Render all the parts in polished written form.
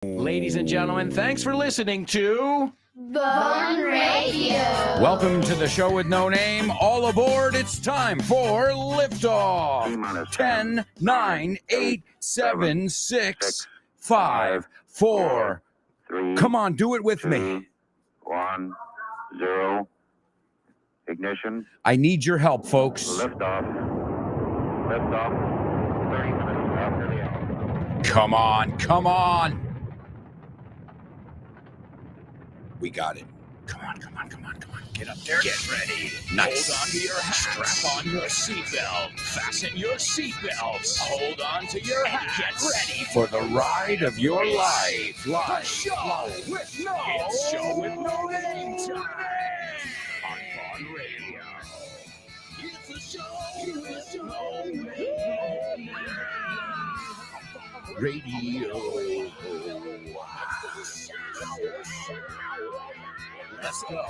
Ladies and gentlemen, thanks for listening to Bone Radio. Welcome to the show with no name. All aboard. It's time for liftoff. 10, 9, 8, 7, 6, 5, 4. 3. Come on, do it with me. 1, 0. Ignition. I need your help, folks. Liftoff. Liftoff. 30 minutes after the hour. Come on, come on. We got it. Come on, come on, come on, come on. Get up there. Get ready. Nice. Hold on to your hat. Strap on your seatbelt. Fasten your seatbelts. Hold on to your hat. Get ready For the ride of your life. the show with no. It's show with no name time on Fun Radio. It's a show with no name. Radio. Let's go.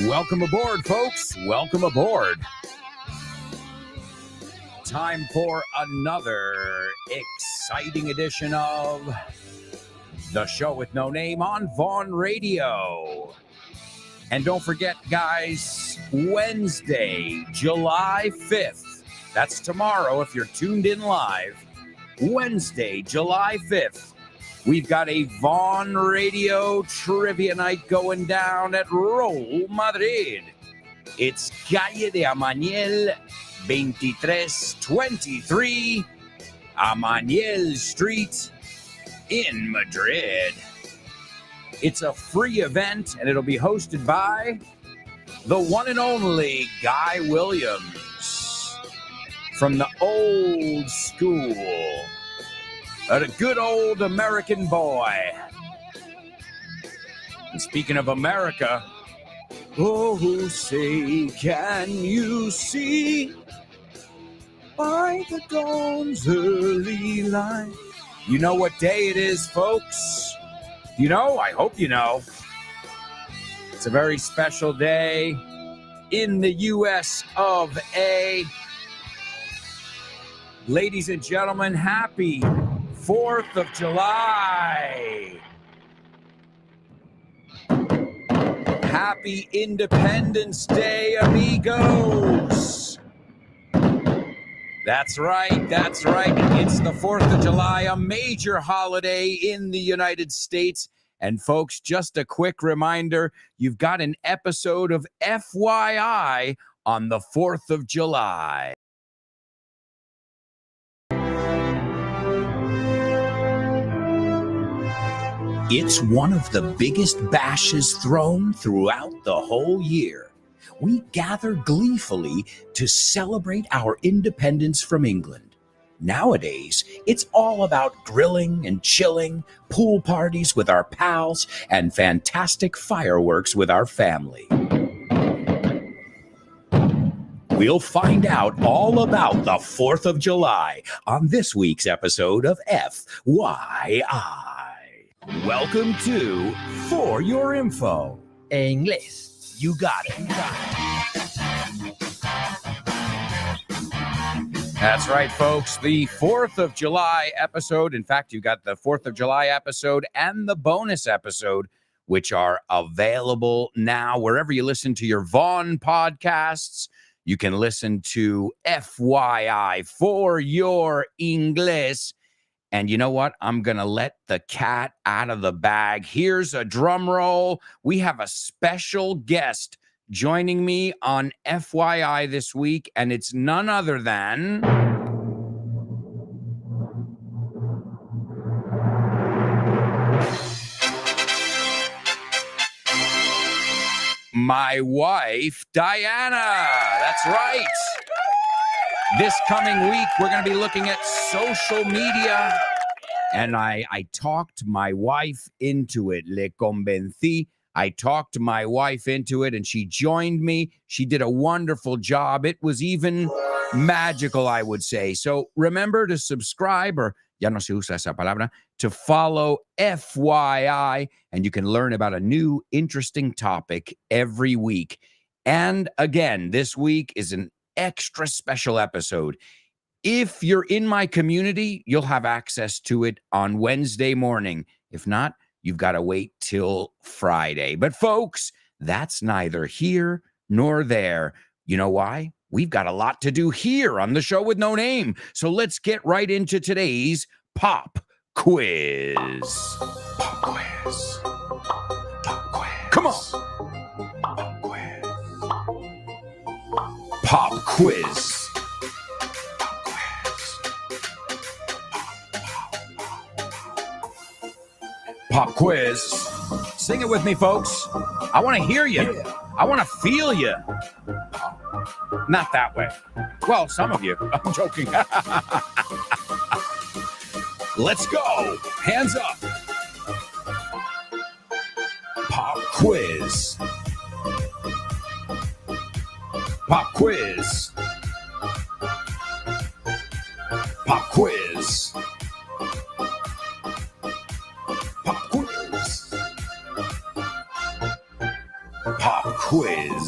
Welcome aboard, folks. Welcome aboard. Time for another exciting edition of the show with no name on Vaughn Radio. And don't forget, guys, Wednesday, July 5th. That's tomorrow if you're tuned in live. Wednesday, July 5th. We've got a Vaughn Radio trivia night going down at Roll Madrid. It's Calle de Amaniel 2323 Amaniel Street in Madrid. It's a free event, and it'll be hosted by the one and only Guy Williams from the old school. A good old American boy. And speaking of America, oh, say, can you see by the dawn's early light? You know what day it is, folks? You know? I hope you know. It's a very special day in the U.S. of A. Ladies and gentlemen, happy 4th of July. Happy Independence Day, amigos. That's right, that's right. It's the 4th of July, a major holiday in the United States. And folks, just a quick reminder, you've got an episode of FYI on the 4th of July. It's one of the biggest bashes thrown throughout the whole year. We gather gleefully to celebrate our independence from England. Nowadays, it's all about grilling and chilling, pool parties with our pals, and fantastic fireworks with our family. We'll find out all about the 4th of July on this week's episode of FYI. Welcome to For Your Info. Inglés. You got it. That's right, folks. The 4th of July episode. In fact, you got the 4th of July episode and the bonus episode, which are available now wherever you listen to your Vaughn podcasts. You can listen to FYI For Your Inglés. And you know what? I'm going to let the cat out of the bag. Here's a drum roll. We have a special guest joining me on FYI this week, and it's none other than my wife, Diana. That's right. This coming week, we're going to be looking at social media. And I talked my wife into it. Le convencí. I talked my wife into it, and she joined me. She did a wonderful job. It was even magical, I would say. So remember to subscribe, or ya no se usa esa palabra, to follow FYI, and you can learn about a new interesting topic every week. And again, this week is an extra special episode. If you're in my community, you'll have access to it on Wednesday morning. If not, you've got to wait till Friday. But folks, that's neither here nor there. You know why? We've got a lot to do here on the show with no name. So let's get right into today's pop quiz. Pop quiz. Pop quiz. Come on. Pop quiz. Pop quiz. Pop quiz. Sing it with me, folks. I want to hear you. I want to feel you. Not that way. Well, some of you. I'm joking. Let's go. Hands up. Pop quiz. Pop quiz. Pop quiz. Pop quiz. Pop quiz.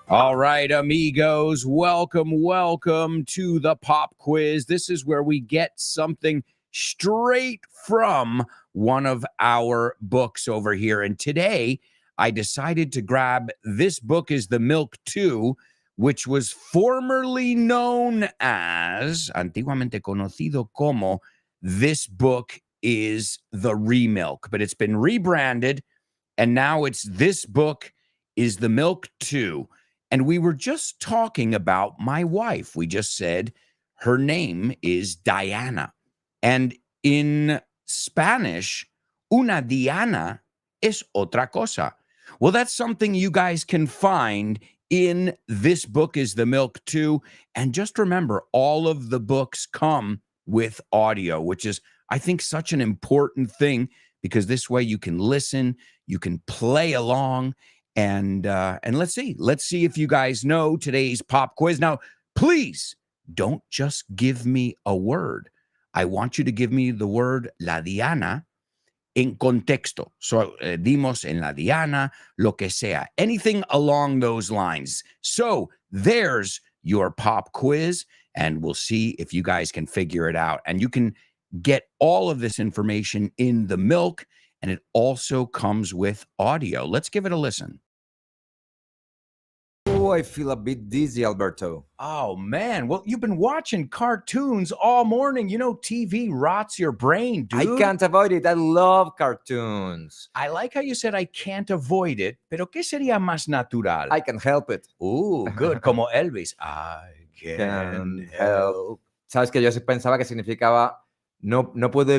All right, amigos, welcome to the pop quiz. This is where we get something straight from one of our books over here. And today I decided to grab This Book is the Milk 2, which was formerly known as, antiguamente conocido como, This Book is the Remilk, but it's been rebranded, and now it's This Book is the Milk 2. And we were just talking about my wife. We just said her name is Diana. And in Spanish, una Diana es otra cosa. Well, that's something you guys can find in This Book is the Milk 2. And just remember, all of the books come with audio, which is, I think, such an important thing, because this way you can listen, you can play along, and let's see if you guys know today's pop quiz. Now, please don't just give me a word. I want you to give me the word la Diana en contexto. So, dimos en la Diana, lo que sea, anything along those lines. So there's your pop quiz, and we'll see if you guys can figure it out. And you can get all of this information in the Milk, and it also comes with audio. Let's give it a listen. Oh, I feel a bit dizzy, Alberto. Oh, man. Well, you've been watching cartoons all morning. You know, TV rots your brain, dude. I can't avoid it. I love cartoons. I like how you said I can't avoid it, pero ¿qué sería más natural? I can help it. Ooh, good. Como Elvis. I can help. Sabes que yo pensaba que significaba no puedo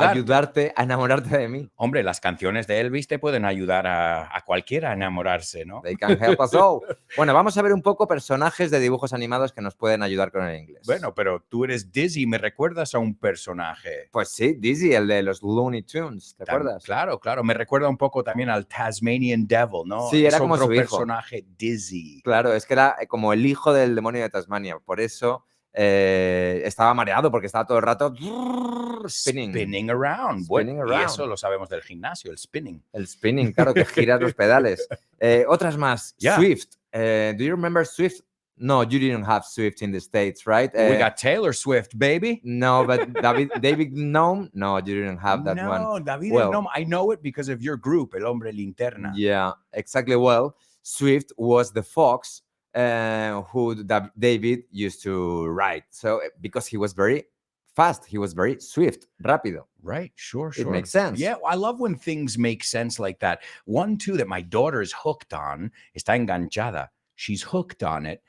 ayudarte a enamorarte de mí. Hombre, las canciones de Elvis te pueden ayudar a cualquiera a enamorarse, ¿no? They can help us all. Bueno, vamos a ver un poco personajes de dibujos animados que nos pueden ayudar con el inglés. Bueno, pero tú eres Dizzy, ¿me recuerdas a un personaje? Pues sí, Dizzy, el de los Looney Tunes, ¿te acuerdas? Claro, me recuerda un poco también al Tasmanian Devil, ¿no? Sí, era como otro su hijo. Personaje Dizzy. Claro, es que era como el hijo del demonio de Tasmania, por eso estaba mareado, porque estaba todo el rato spinning around. Y eso lo sabemos del gimnasio, el spinning. El spinning, claro, que giras los pedales. Otras más. Yeah. Swift. Do you remember Swift? No, you didn't have Swift in the States, right? We got Taylor Swift, baby. No, but David Gnome? No, you didn't have that one. No, David Gnome. I know it because of your group, El Hombre Linterna. Yeah, exactly. Well, Swift was the fox who David used to ride. So, because he was very fast, he was very swift, rápido. Right, sure. It makes sense. Yeah, I love when things make sense like that. One, too, that my daughter is hooked on, está enganchada. She's hooked on it.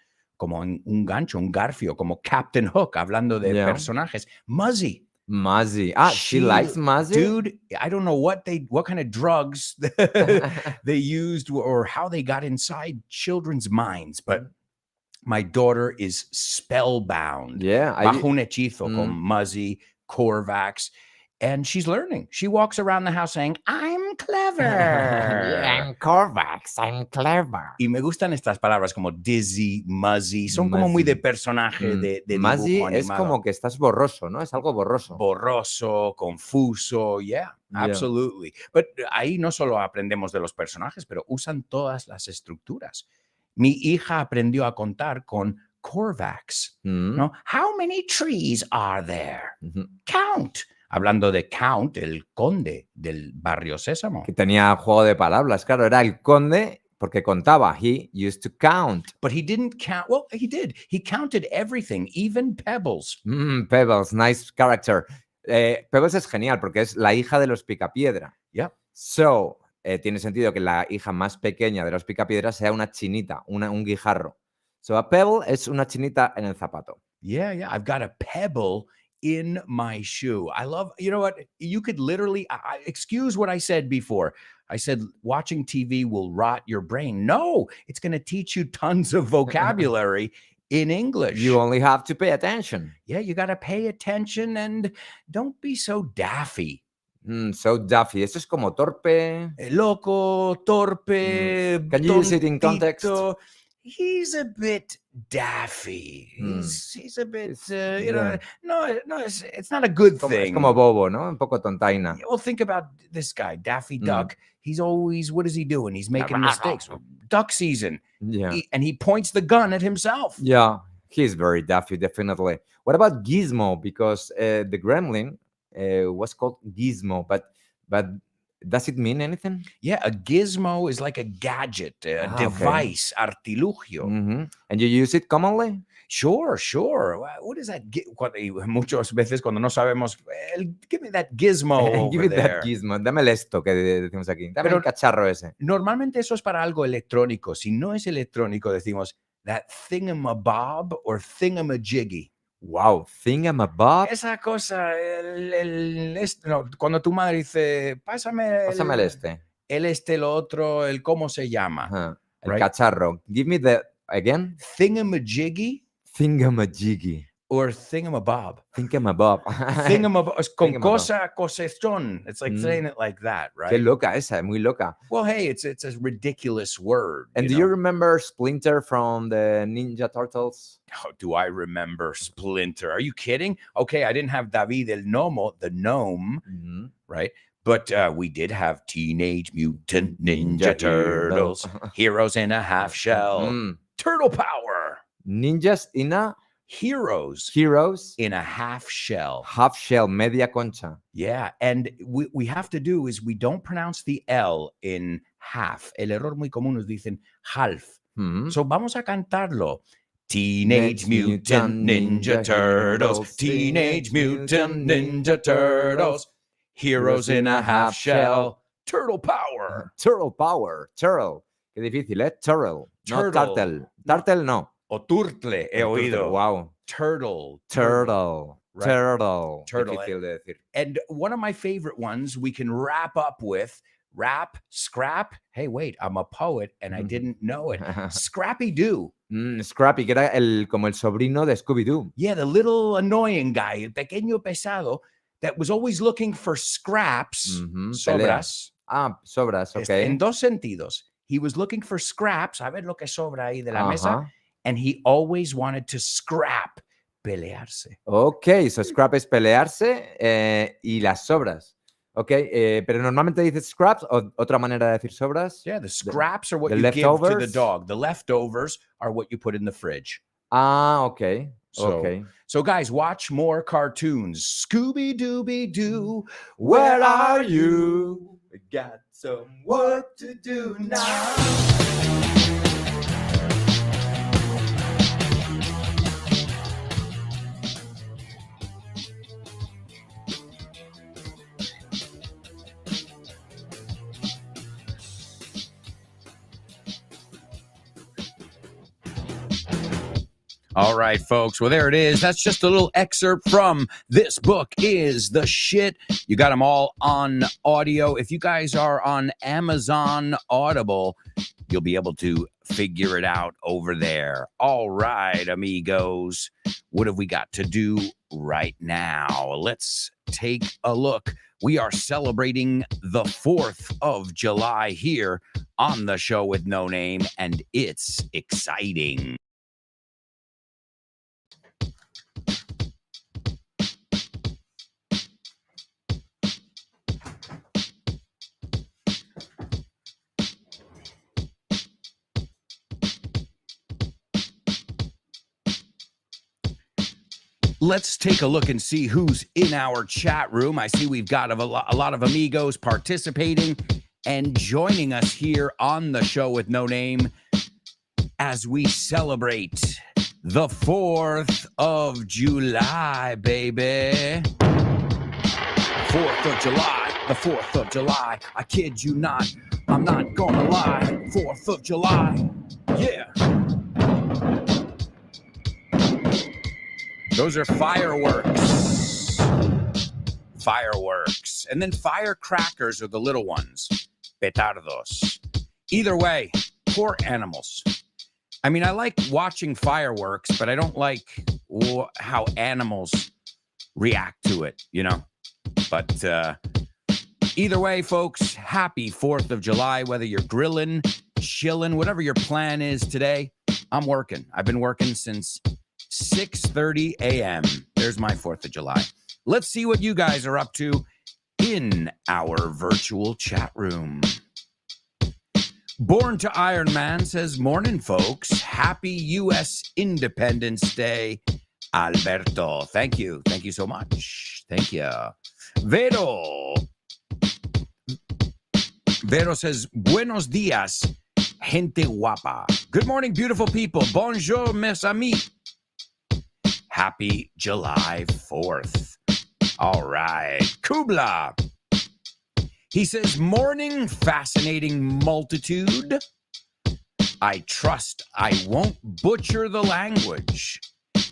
como un gancho, un garfio, como Captain Hook, hablando de Yeah. personajes. Muzzy. Muzzy. She likes Muzzy? Dude, I don't know what kind of drugs they used or how they got inside children's minds, but my daughter is spellbound. Yeah. Bajo un hechizo con Muzzy, Corvax, and she's learning. She walks around the house saying, I'm clever. I'm Corvax. I'm clever. Y me gustan estas palabras como dizzy, muzzy. Son como muy de Muzzy. personaje de Muzzy dibujo es animado. como que estás borroso, ¿no? Es algo borroso. Borroso, confuso, yeah, absolutely. But ahí no solo aprendemos de los personajes, pero usan todas las estructuras. Mi hija aprendió a contar con Corvax, ¿no? How many trees are there? Count. Hablando de Count, el conde del barrio Sésamo. Que tenía juego de palabras, claro, era el conde porque contaba. He used to count. But he didn't count. Well, he did. He counted everything, even Pebbles. Pebbles, nice character. Pebbles es genial porque es la hija de los Picapiedra. Yeah. So, tiene sentido que la hija más pequeña de los Picapiedra sea una chinita, un guijarro. So, a pebble es una chinita en el zapato. Yeah. I've got a pebble in my shoe. I love, you know what? You could literally, excuse what I said before. I said watching TV will rot your brain. No, it's going to teach you tons of vocabulary in English. You only have to pay attention. Yeah, you got to pay attention and don't be so daffy. So daffy. Esto es como torpe. Loco, torpe. Can you use it in context? He's a bit daffy. He's a bit, you know, no, it's not a good thing. Es como bobo, ¿no? Un poco tontaina. Well, think about this guy, Daffy Duck. He's always, what is he doing? He's making mistakes. Duck season. Yeah. And he points the gun at himself. Yeah, he's very daffy, definitely. What about Gizmo? Because the gremlin was called Gizmo, but does it mean anything? Yeah, a gizmo is like a gadget, a device, artilugio. And you use it commonly? Sure. What is that? Muchas veces cuando no sabemos, give me that gizmo Give over me there. that gizmo. Dame el esto que decimos aquí. Dame el cacharro ese. Normalmente eso es para algo electrónico. Si no es electrónico, decimos that thingamabob or thingamajiggy. Wow, thingamabob. Esa cosa, no, cuando tu madre dice, pásame el este. El otro, el cómo se llama. El cacharro. Give me the, again. Thingamajiggy. Thingamajiggy. Or thingamabob. Thingamabob. Thingamabob. Con cosechón. It's like saying it like that, right? Qué loca esa, muy loca. Well, hey, it's a ridiculous word. And do you remember Splinter from the Ninja Turtles? Oh, do I remember Splinter? Are you kidding? Okay, I didn't have David el Gnomo, the gnome, right? But we did have Teenage Mutant Ninja Turtles, Heroes in a Half Shell, Turtle Power. Ninjas in a... Heroes in a half shell. Half shell, media concha. Yeah, and we have to do is we don't pronounce the L in half. El error muy común nos dicen half. So vamos a cantarlo. Teenage Mutant Ninja Turtles, Teenage Mutant Ninja Turtles, Heroes in a Half Shell, Turtle Power. Turtle Power, Turtle. Qué difícil, ¿eh? Turtle, no Turtle. Turtle no. O turtle, he oído. Wow. Turtle. Right. Turtle. Difícil de decir. And one of my favorite ones we can wrap up with, scrap. Hey, wait, I'm a poet and I didn't know it. Scrappy-Doo. Scrappy, que era como el sobrino de Scooby-Doo. Yeah, the little annoying guy, el pequeño pesado, that was always looking for scraps, sobras. Sobras, okay. En dos sentidos. He was looking for scraps, a ver lo que sobra ahí de la mesa. And he always wanted to scrap, pelearse. Ok, so scrap es pelearse y las sobras. Ok, pero normalmente dices scraps o otra manera de decir sobras. Yeah, the scraps are what you give to the dog. The leftovers are what you put in the fridge. Okay. So guys, watch more cartoons. Scooby-Dooby-Doo, where are you? We got some work to do now. All right, folks. Well, there it is. That's just a little excerpt from This Book Is the Shit. You got them all on audio. If you guys are on Amazon Audible, you'll be able to figure it out over there. All right, amigos. What have we got to do right now? Let's take a look. We are celebrating the 4th of July here on the show with no name, and it's exciting. Let's take a look and see who's in our chat room. I see we've got a lot of amigos participating and joining us here on the show with no name as we celebrate the 4th of July, baby. 4th of July, the 4th of July. I kid you not, I'm not gonna lie. 4th of July, yeah. Those are fireworks. Fireworks. And then firecrackers are the little ones. Petardos. Either way, poor animals. I mean, I like watching fireworks, but I don't like how animals react to it, you know? But either way, folks, happy 4th of July, whether you're grilling, chilling, whatever your plan is today. I'm working. I've been working since 6:30 a.m. There's my 4th of July. Let's see what you guys are up to in our virtual chat room. Born to Iron Man says, morning, folks. Happy U.S. Independence Day, Alberto. Thank you. Thank you so much. Thank you. Vero says, buenos días, gente guapa. Good morning, beautiful people. Bonjour, mes amis. Happy July 4th. All right. Kubla. He says, morning, fascinating multitude. I trust I won't butcher the language.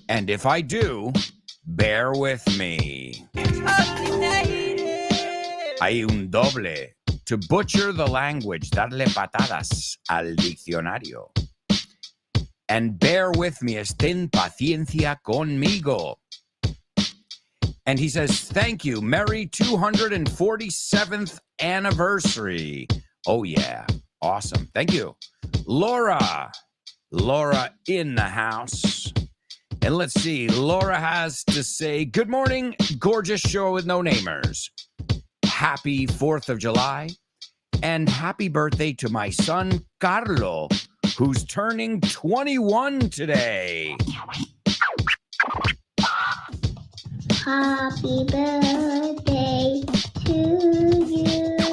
And if I do, bear with me. Hay un doble. To butcher the language, darle patadas al diccionario. And bear with me, estén paciencia conmigo. And he says, thank you. Merry 247th anniversary. Oh, yeah. Awesome. Thank you. Laura in the house. And let's see. Laura has to say, good morning, gorgeous show with no namers. Happy 4th of July. And happy birthday to my son, Carlo, who's turning 21 today. Happy birthday to you.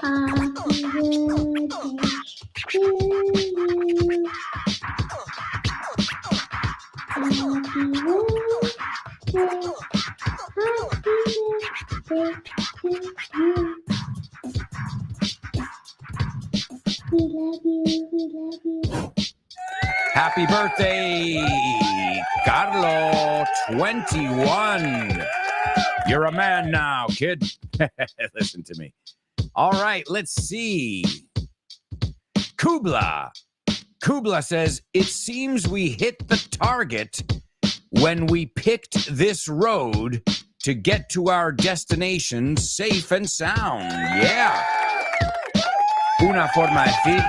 Happy birthday to you. Happy birthday to you. We love you, we love you. Happy birthday, Carlo, 21. You're a man now, kid. Listen to me. All right, let's see. Kubla says, it seems we hit the target when we picked this road to get to our destination safe and sound. Yeah. Una forma de decir,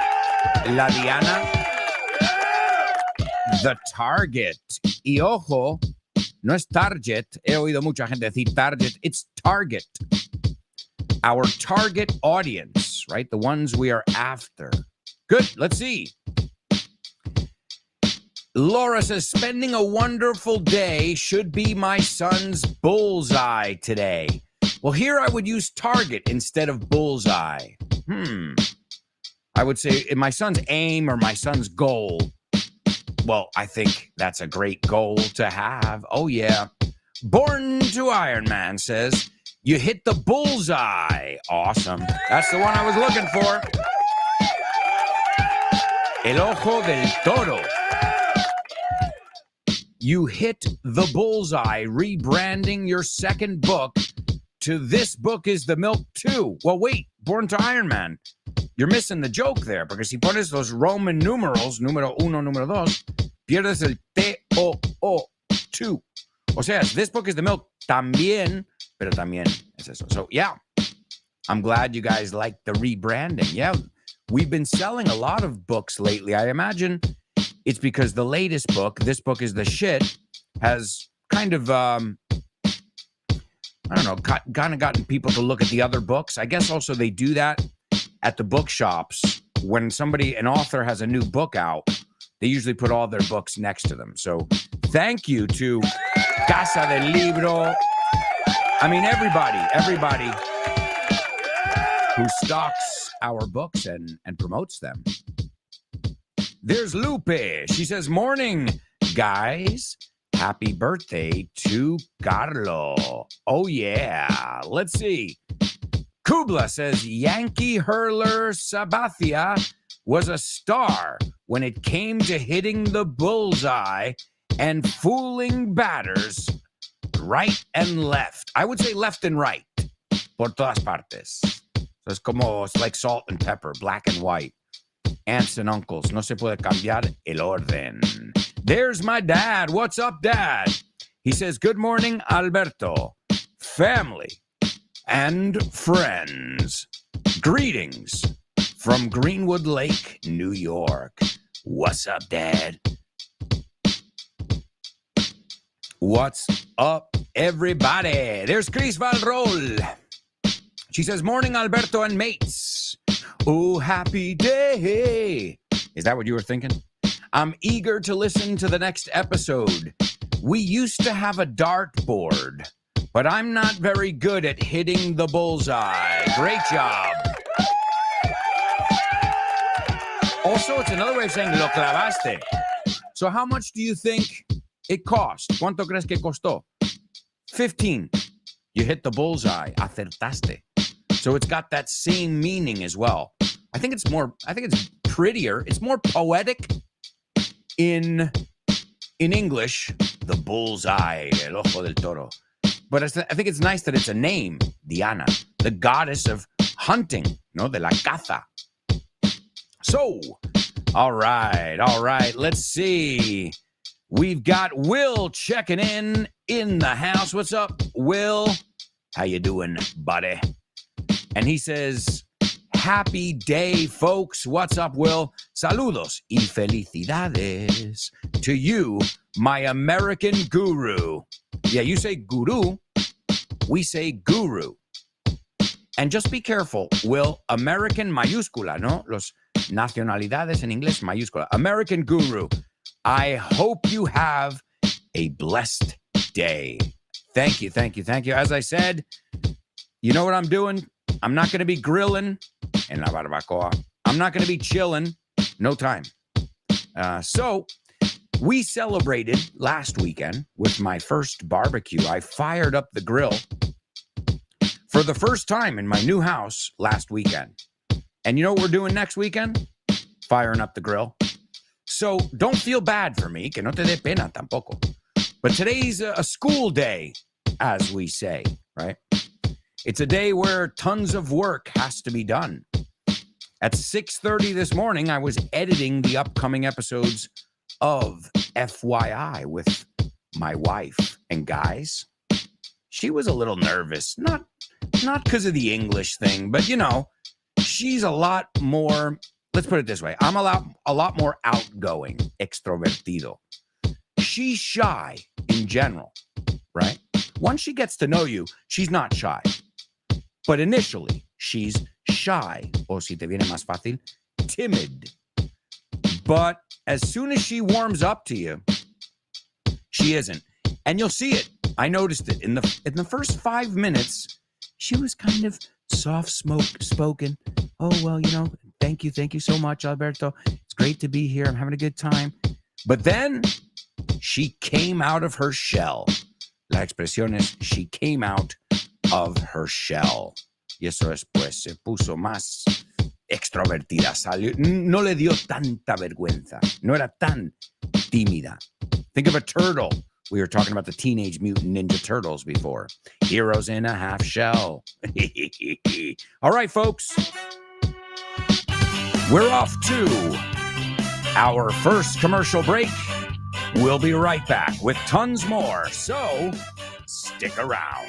la Diana. The target. Y ojo, no es target. He oído mucha gente decir target. It's target. Our target audience, right? The ones we are after. Good. Let's see. Laura says, spending a wonderful day should be my son's bullseye today. Well, here I would use target instead of bullseye. I would say my son's aim or my son's goal. Well, I think that's a great goal to have. Oh, yeah. Born to Iron Man says, you hit the bullseye. Awesome. That's the one I was looking for. El Ojo del Toro. You hit the bullseye rebranding your second book to This Book is the Milk 2. Well, wait, Born to Iron Man. You're missing the joke there, because si pones los Roman numerals, número uno, número dos, pierdes el T-O-O, 2. O sea, This Book is the Milk también, pero también es eso. So, yeah, I'm glad you guys like the rebranding. Yeah, we've been selling a lot of books lately. I imagine it's because the latest book, This Book is the Shit, has kind of, I don't know, kind of gotten people to look at the other books. I guess also they do that at the bookshops. When an author has a new book out, they usually put all their books next to them. So thank you to Casa del Libro. I mean, everybody who stocks our books and promotes them. There's Lupe. She says, morning, guys. Happy birthday to Carlo. Oh, yeah. Let's see. Kubla says, Yankee hurler Sabathia was a star when it came to hitting the bullseye and fooling batters right and left. I would say left and right. Por todas partes. So it's like salt and pepper, black and white. Aunts and uncles. No se puede cambiar el orden. There's my dad. What's up, Dad? He says, good morning, Alberto. Family and friends. Greetings from Greenwood Lake, New York. What's up, Dad? What's up, everybody? There's Chris Valrol. She says, morning, Alberto and mates. Oh, happy day. Is that what you were thinking? I'm eager to listen to the next episode. We used to have a dartboard, but I'm not very good at hitting the bullseye. Great job. Also, it's another way of saying lo clavaste. So how much do you think it cost? ¿Cuánto crees que costó? 15. You hit the bullseye. Acertaste. So it's got that same meaning as well. I think it's prettier. It's more poetic in English, the bullseye, el ojo del toro. But I think it's nice that it's a name, Diana, the goddess of hunting, de la caza. So, all right, let's see. We've got Will checking in the house. What's up, Will? How you doing, buddy? And he says, happy day, folks. What's up, Will? Saludos y felicidades to you, my American guru. Yeah, you say guru. We say guru. And just be careful, Will. American mayúscula, ¿no? Los nacionalidades en inglés mayúscula. American guru. I hope you have a blessed day. Thank you. As I said, you know what I'm doing? I'm not going to be grilling in la barbacoa. I'm not going to be chilling. No time. So we celebrated last weekend with my first barbecue. I fired up the grill for the first time in my new house last weekend. And you know what we're doing next weekend? Firing up the grill. So don't feel bad for me, que no te dé pena tampoco. But today's a school day, as we say, right? It's a day where tons of work has to be done. At 6:30 this morning, I was editing the upcoming episodes of FYI with my wife. And guys, she was a little nervous. Not because of the English thing, but she's a lot more, let's put it this way. I'm a lot more outgoing, extrovertido. She's shy in general, right? Once she gets to know you, she's not shy. But initially, she's shy, o si te viene más fácil, timid. But as soon as she warms up to you, she isn't. And you'll see it. I noticed it. In the first 5 minutes, she was kind of soft-spoken. Oh, well, thank you so much, Alberto. It's great to be here. I'm having a good time. But then she came out of her shell. La expresión es, she came out of her shell. Y eso después se puso más extrovertida. No le dio tanta vergüenza. No era tan tímida. Think of a turtle. We were talking about the Teenage Mutant Ninja Turtles before. Heroes in a half shell. All right, folks. We're off to our first commercial break. We'll be right back with tons more. So stick around.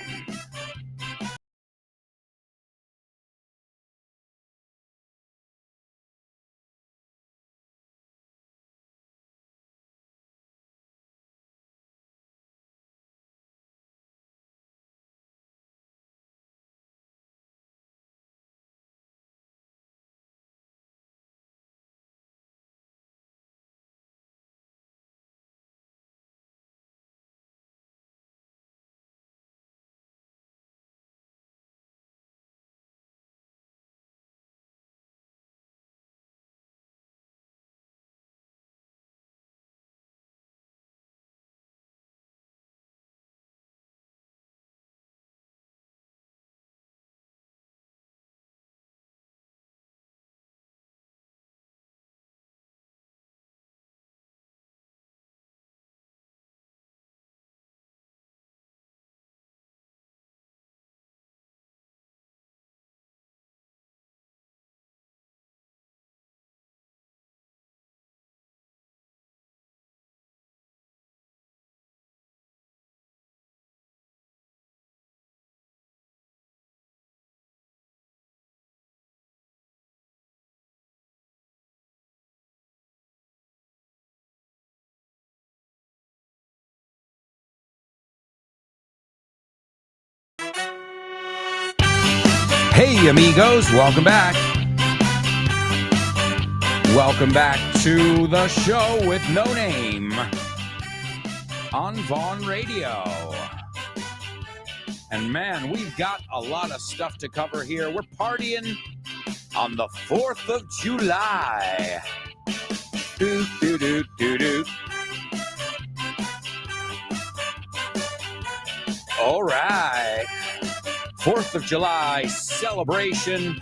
Hey, amigos, welcome back. Welcome back to the show with no name on Vaughn Radio. And man, we've got a lot of stuff to cover here. We're partying on the 4th of July. Doo, doo, doo, doo, doo. All right. 4th of July celebration.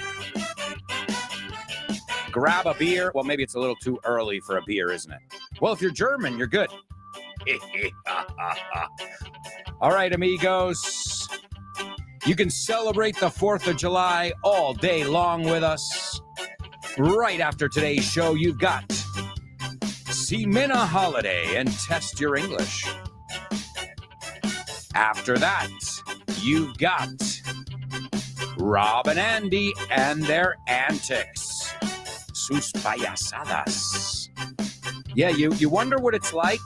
Grab a beer. Well, maybe it's a little too early for a beer, isn't it? Well, if you're German, you're good. All right, amigos. You can celebrate the 4th of July all day long with us. Right after today's show, you've got Semina Holiday and Test Your English. After that, you've got Rob and Andy and their antics. Sus payasadas. Yeah, you wonder what it's like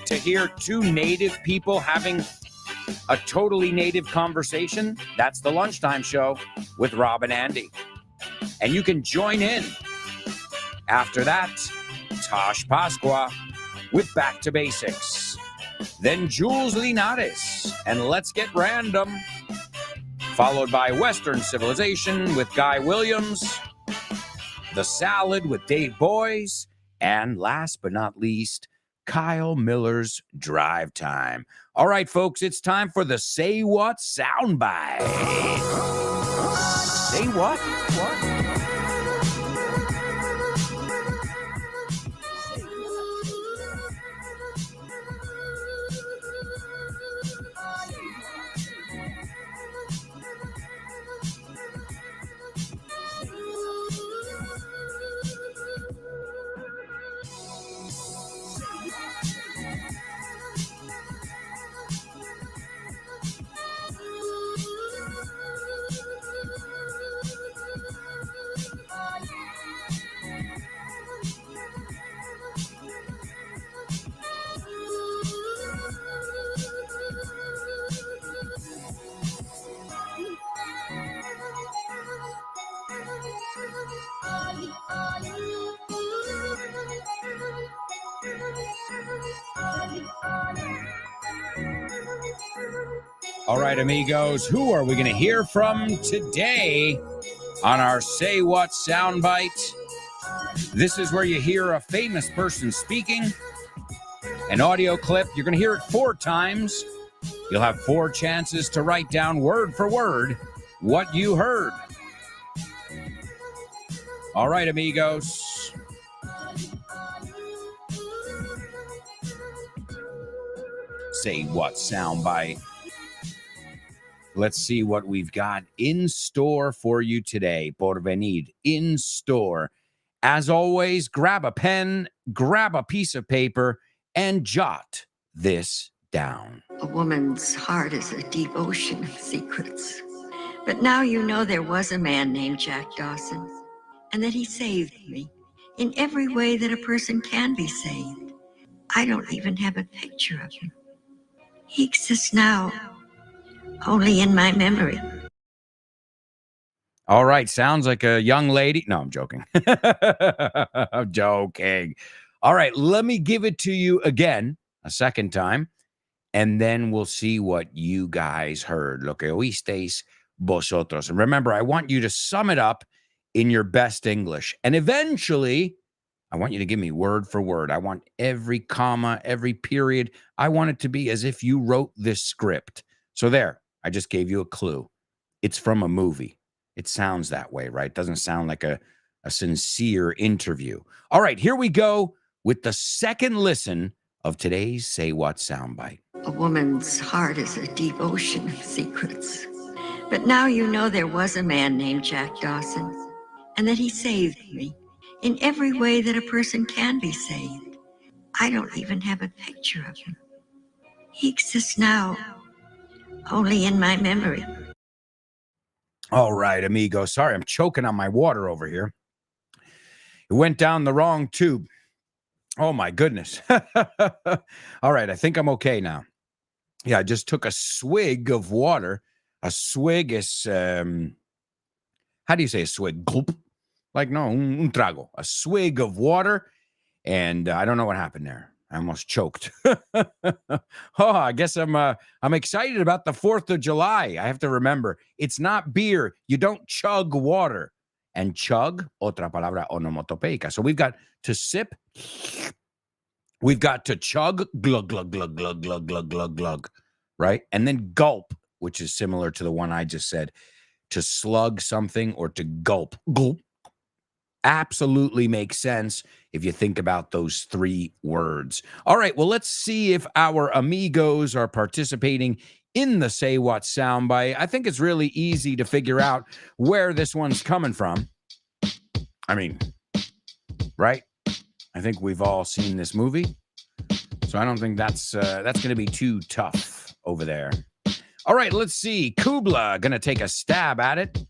to hear two native people having a totally native conversation? That's the Lunchtime Show with Rob and Andy. And you can join in. After that, Tosh Pasqua with Back to Basics. Then Jules Linares and Let's Get Random. Followed by Western Civilization with Guy Williams. The Salad with Dave Boys. And last but not least, Kyle Miller's Drive Time. All right, folks, it's time for the Say What soundbite. Say what? What? All right, amigos, who are we going to hear from today on our Say What soundbite? This is where you hear a famous person speaking, an audio clip. You're going to hear it 4 times. You'll have 4 chances to write down word for word what you heard. All right, amigos. Say what soundbite. Let's see what we've got in store for you today. Por venir in store. As always, grab a pen, grab a piece of paper, and jot this down. A woman's heart is a deep ocean of secrets. But now you know there was a man named Jack Dawson, and that he saved me in every way that a person can be saved. I don't even have a picture of him. He exists now, only in my memory. All right, sounds like a young lady. No, I'm joking. I'm joking. All right, let me give it to you again a second time, and then we'll see what you guys heard. Lo que oísteis vosotros. And remember, I want you to sum it up in your best English. And eventually, I want you to give me word for word. I want every comma, every period. I want it to be as if you wrote this script. So there, I just gave you a clue. It's from a movie. It sounds that way, right? Doesn't sound like a sincere interview. All right, here we go with the second listen of today's Say What soundbite. A woman's heart is a deep ocean of secrets. But now you know there was a man named Jack Dawson, and that he saved me in every way that a person can be saved. I don't even have a picture of him. He exists now, only in my memory. All right, amigo. Sorry, I'm choking on my water over here. It went down the wrong tube. Oh, my goodness. All right, I think I'm okay now. Yeah, I just took a swig of water. A swig is, how do you say a swig? Gulp? Like, no, un trago. A swig of water, and I don't know what happened there. I almost choked. I guess I'm excited about the 4th of July. I have to remember, it's not beer. You don't chug water. And chug, otra palabra onomatopeica. So we've got to sip. We've got to chug, glug, glug, glug, glug, glug, glug, glug, glug, right? And then gulp, which is similar to the one I just said, to slug something or to gulp. Gulp. Absolutely makes sense if you think about those 3 words. All right, well, let's see if our amigos are participating in the Say What soundbite. I think it's really easy to figure out where this one's coming from. I mean, right? I think we've all seen this movie, so I don't think that's going to be too tough over there. All right, let's see. Kubla going to take a stab at it.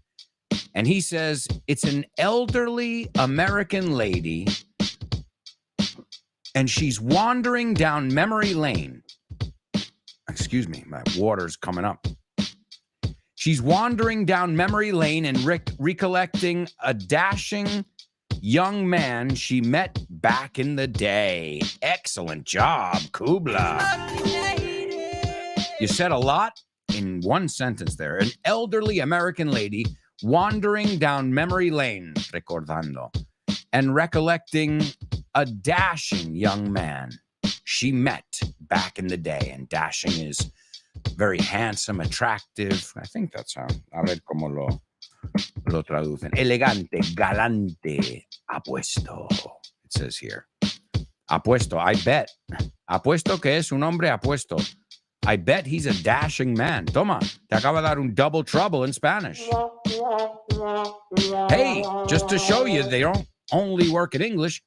And he says, it's an elderly American lady, and she's wandering down memory lane. Excuse me, my water's coming up. She's wandering down memory lane and recollecting a dashing young man she met back in the day. Excellent job, Kubla. You said a lot in one sentence there. An elderly American lady wandering down memory lane, recordando, and recollecting a dashing young man she met back in the day. And dashing is very handsome, attractive. I think that's how. A ver cómo lo traducen. Elegante, galante, apuesto. It says here. Apuesto, I bet. Apuesto que es un hombre apuesto. I bet he's a dashing man. Toma, te acaba de dar un double trouble in Spanish. Hey, just to show you they don't only work in English,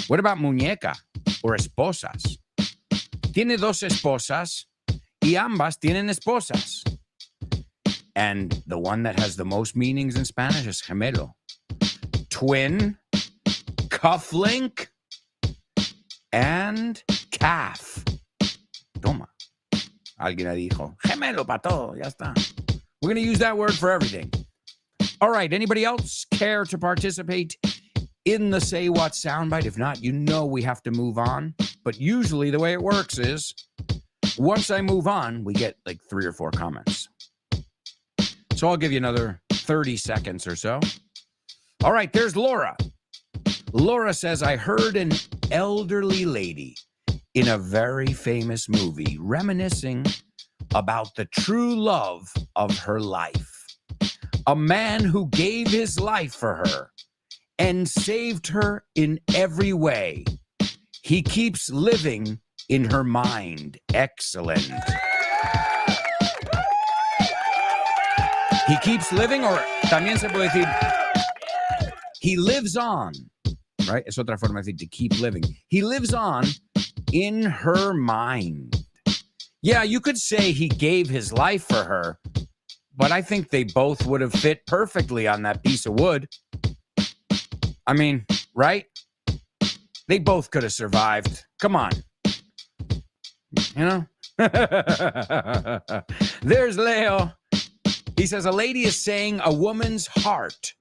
what about muñeca or esposas? Tiene dos esposas y ambas tienen esposas. And the one that has the most meanings in Spanish is gemelo. Twin, cufflink, and calf. Toma. Alguien dijo, gemelo para todo, ya está. We're going to use that word for everything. All right, anybody else care to participate in the Say What soundbite? If not, you know we have to move on. But usually the way it works is, once I move on, we get like 3 or 4 comments. So I'll give you another 30 seconds or so. All right, there's Laura. Laura says, I heard an elderly lady in a very famous movie reminiscing about the true love of her life. A man who gave his life for her and saved her in every way. He keeps living in her mind. Excellent. He keeps living, or también se puede decir, he lives on, right? Es otra forma de decir to keep living. He lives on in her mind. Yeah, you could say he gave his life for her, but I think they both would have fit perfectly on that piece of wood. I mean, right? They both could have survived. Come on. You know? There's Leo. He says, a lady is saying a woman's heart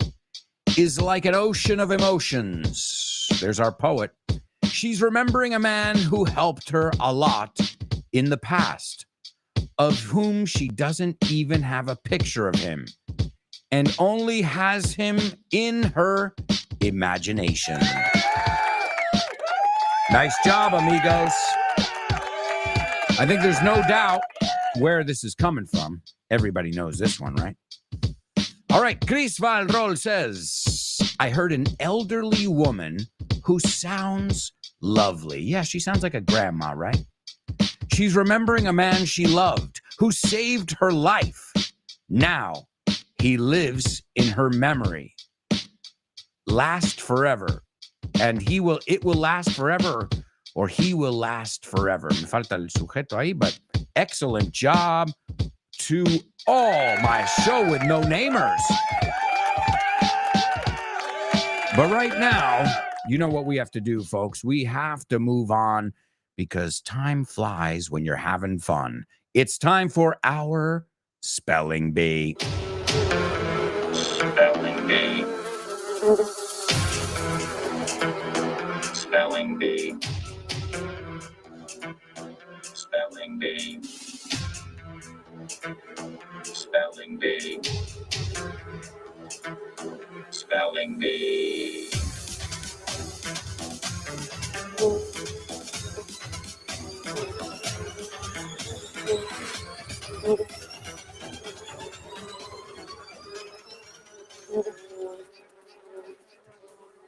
is like an ocean of emotions. There's our poet. She's remembering a man who helped her a lot in the past, of whom she doesn't even have a picture of him, and only has him in her imagination. Nice job, amigos. I think there's no doubt where this is coming from. Everybody knows this one, right? All right, Chris Valrol says, I heard an elderly woman who sounds lovely. Yeah, she sounds like a grandma, right? She's remembering a man she loved who saved her life. Now he lives in her memory. Last forever. And it will last forever, or he will last forever. Me falta el sujeto ahí, but excellent job to all my show with no namers. But right now, you know what we have to do, folks. We have to move on because time flies when you're having fun. It's time for our Spelling Bee. Spelling Bee. Spelling Bee. Spelling Bee. Spelling Bee. Spelling Bee.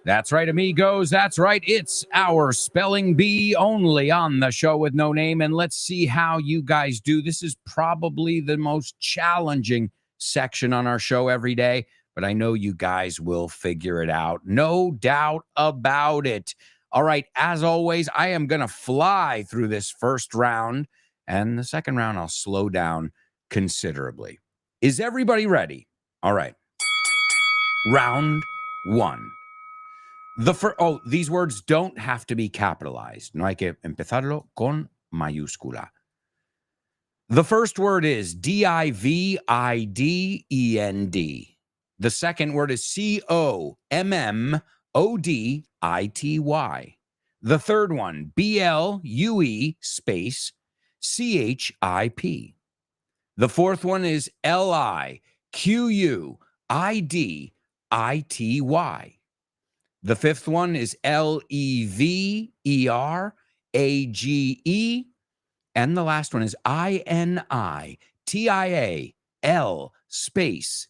That's right, amigos. That's right. It's our Spelling Bee only on the show with no name. And let's see how you guys do. This is probably the most challenging section on our show every day, but I know you guys will figure it out. No doubt about it. All right. As always, I am going to fly through this first round, and the second round, I'll slow down considerably. Is everybody ready? All right. Round one. These words don't have to be capitalized. No hay que empezarlo con mayúscula. The first word is dividend. The second word is commodity. The third one, blue space chip. The fourth one is liquidity. The fifth one is leverage. And the last one is initial space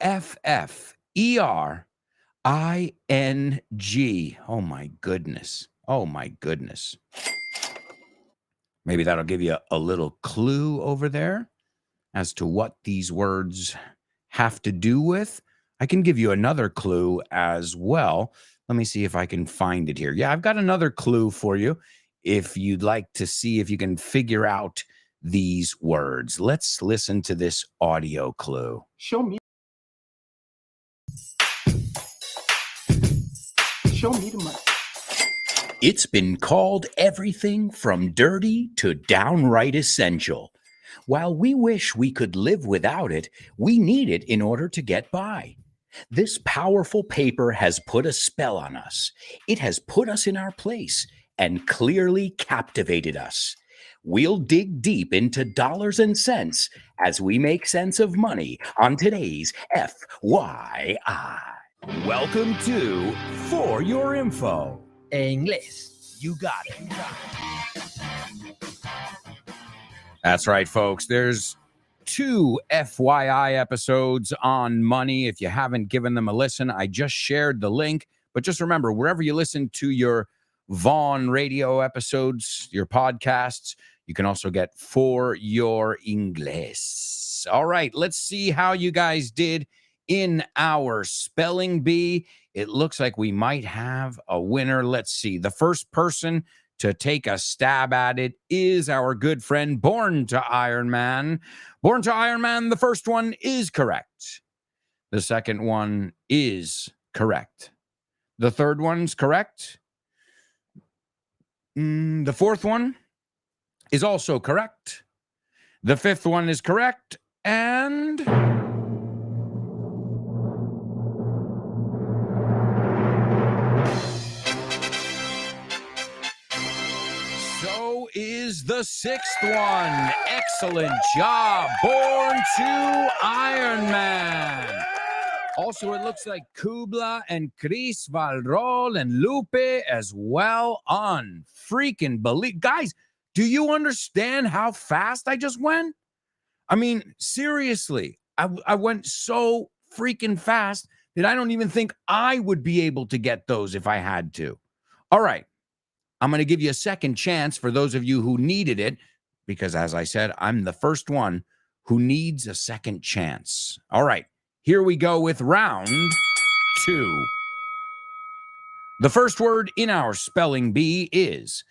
public space offering. Oh my goodness. Oh my goodness. Maybe that'll give you a little clue over there as to what these words have to do with. I can give you another clue as well. Let me see if I can find it here. Yeah, I've got another clue for you if you'd like to see if you can figure out these words. Let's listen to this audio clue. Show me the money. It's been called everything from dirty to downright essential. While we wish we could live without it, we need it in order to get by. This powerful paper has put a spell on us. It has put us in our place and clearly captivated us. We'll dig deep into dollars and cents as we make sense of money on today's FYI. Welcome to For Your Info. En inglés. You got it. That's right, folks. There's 2 FYI episodes on money. If you haven't given them a listen, I just shared the link. But just remember, wherever you listen to your Vaughn radio episodes, your podcasts, you can also get For Your Inglés. All right, let's see how you guys did in our spelling bee. It looks like we might have a winner. Let's see. The first person to take a stab at it is our good friend Born to Iron Man. Born to Iron Man, the first one is correct. The second one is correct. The third one's correct. The fourth one is also correct. The fifth one is correct. And so is the sixth one. Excellent job. Born to Iron Man. Also, it looks like Kubla and Chris Valrol and Lupe as well on freaking believe. Guys, do you understand how fast I just went? I mean, seriously, I went so freaking fast that I don't even think I would be able to get those if I had to. All right. I'm going to give you a second chance for those of you who needed it, because as I said, I'm the first one who needs a second chance. All right. Here we go with round 2. The first word in our spelling bee is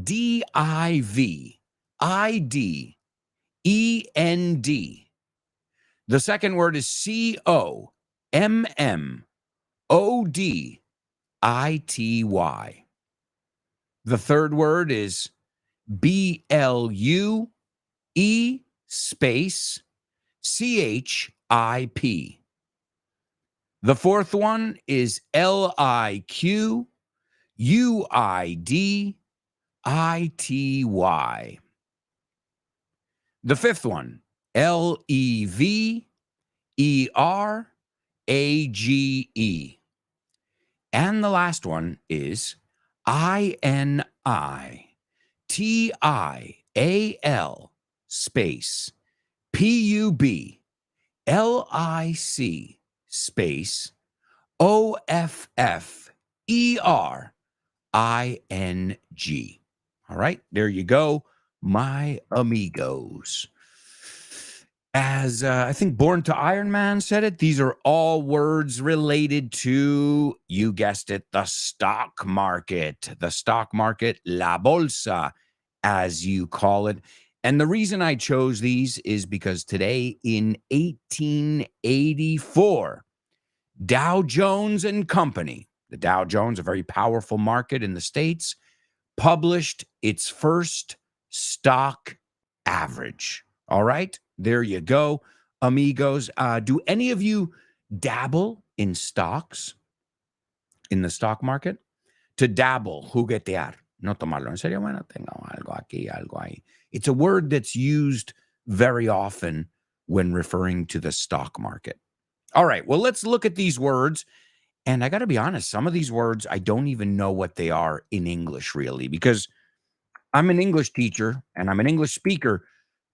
D-I-V-I-D-E-N-D. The second word is C-O-M-M-O-D-I-T-Y. The third word is B-L-U-E space C-H-I-P. The fourth one is L-I-Q-U-I-D-I-T-Y. The fifth one, L-E-V-E-R-A-G-E. And the last one is I-N-I-T-I-A-L space P-U-B-L-I-C space O-F-F-E-R-I-N-G. All right, there you go, my amigos. As I think Born to Iron Man said it, these are all words related to, you guessed it, the stock market. The stock market, la bolsa, as you call it. And the reason I chose these is because today in 1884, Dow Jones and Company, the Dow Jones, a very powerful market in the States, published its first stock average. All right, there you go, amigos. Do any of you dabble in stocks, in the stock market? To dabble, juguetear, no tomarlo en serio. Bueno, tengo algo aquí, algo ahí. It's a word that's used very often when referring to the stock market. All right, well, let's look at these words. And I got to be honest, some of these words, I don't even know what they are in English, really, because I'm an English teacher and I'm an English speaker.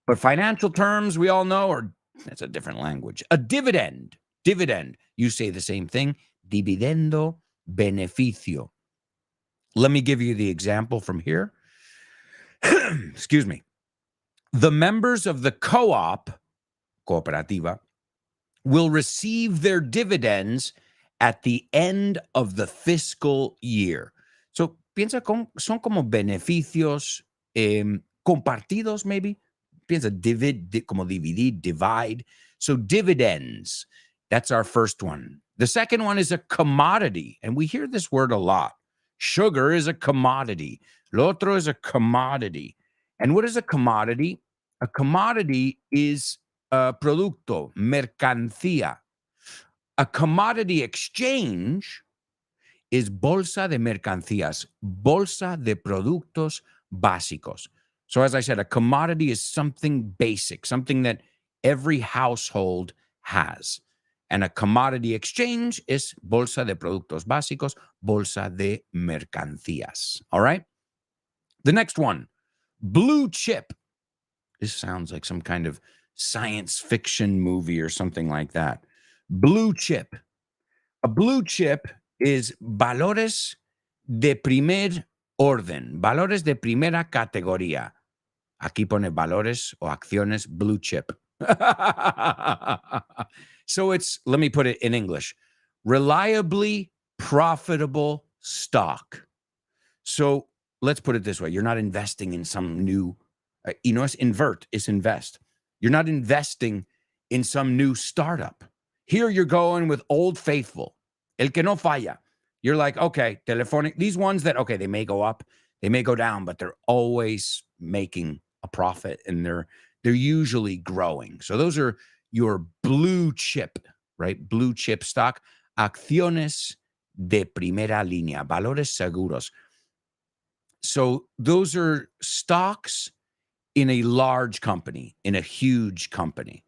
But financial terms, we all know, that's a different language. A dividend, you say the same thing, dividendo, beneficio. Let me give you the example from here. Excuse me. The members of the co-op, cooperativa, will receive their dividends at the end of the fiscal year. So, piensa son como beneficios compartidos, maybe. Piensa como dividir, divide. So dividends, that's our first one. The second one is a commodity, and we hear this word a lot. Sugar is a commodity. Lo otro is a commodity. And what is a commodity? A commodity is a producto, mercancía. A commodity exchange is bolsa de mercancías, bolsa de productos básicos. So as I said, a commodity is something basic, something that every household has. And a commodity exchange is bolsa de productos básicos, bolsa de mercancías. All right? The next one, blue chip. This sounds like some kind of science fiction movie or something like that. Blue chip. A blue chip is valores de primer orden, valores de primera categoría. Aquí pone valores o acciones blue chip. So it's, let me put it in English, reliably profitable stock. So let's put it this way. You're not investing in some new, it's invert, it's invest. You're not investing in some new startup. Here you're going with Old Faithful, el que no falla. You're like, okay, Telefonic, these ones that, okay, they may go up, they may go down, but they're always making a profit and they're usually growing. So those are your blue chip, right? Blue chip stock, acciones de primera línea, valores seguros. So those are stocks in a large company, in a huge company.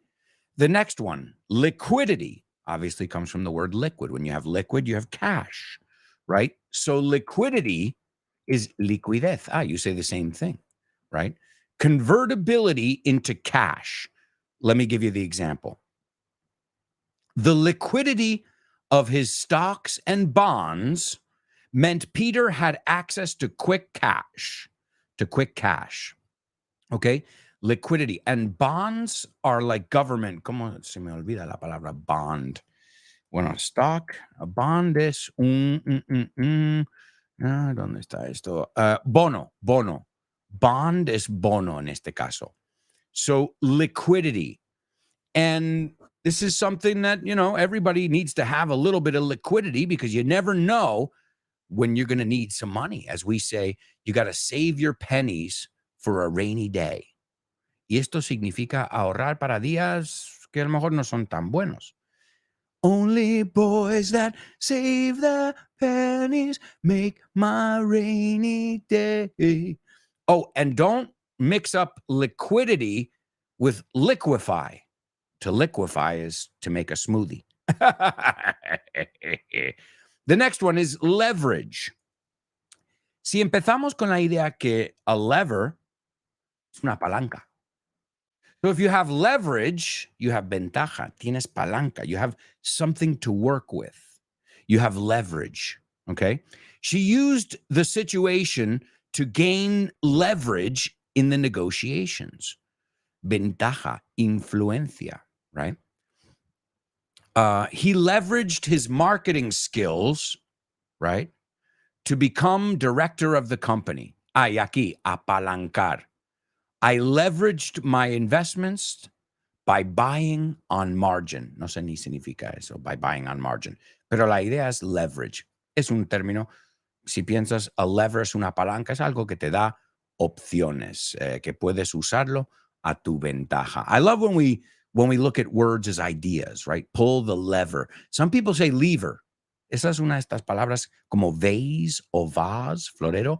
The next one, liquidity, obviously comes from the word liquid. When you have liquid, you have cash, right? So liquidity is liquidez. You say the same thing, right? Convertibility into cash. Let me give you the example. The liquidity of his stocks and bonds meant Peter had access to quick cash, okay? Liquidity. And bonds are like government. ¿Cómo se me olvida la palabra bond? Bueno, stock, a bond es ¿dónde está esto? Bono. Bond es bono en este caso. So liquidity. And this is something that, everybody needs to have a little bit of liquidity because you never know when you're going to need some money. As we say, you got to save your pennies for a rainy day. Y esto significa ahorrar para días que a lo mejor no son tan buenos. Only boys that save their pennies make my rainy day. Oh, and don't mix up liquidity with liquefy. To liquefy is to make a smoothie. The next one is leverage. Si empezamos con la idea que a lever es una palanca. So if you have leverage, you have ventaja, tienes palanca, you have something to work with. You have leverage, okay? She used the situation to gain leverage in the negotiations. Ventaja, influencia, right? He leveraged his marketing skills, right, to become director of the company. Y aquí, apalancar. I leveraged my investments by buying on margin. No sé ni significa eso, by buying on margin. Pero la idea es leverage. Es un término, si piensas, a lever es una palanca, es algo que te da opciones, que puedes usarlo a tu ventaja. I love when we look at words as ideas, right? Pull the lever. Some people say lever. Esa es una de estas palabras como vase o vase, florero,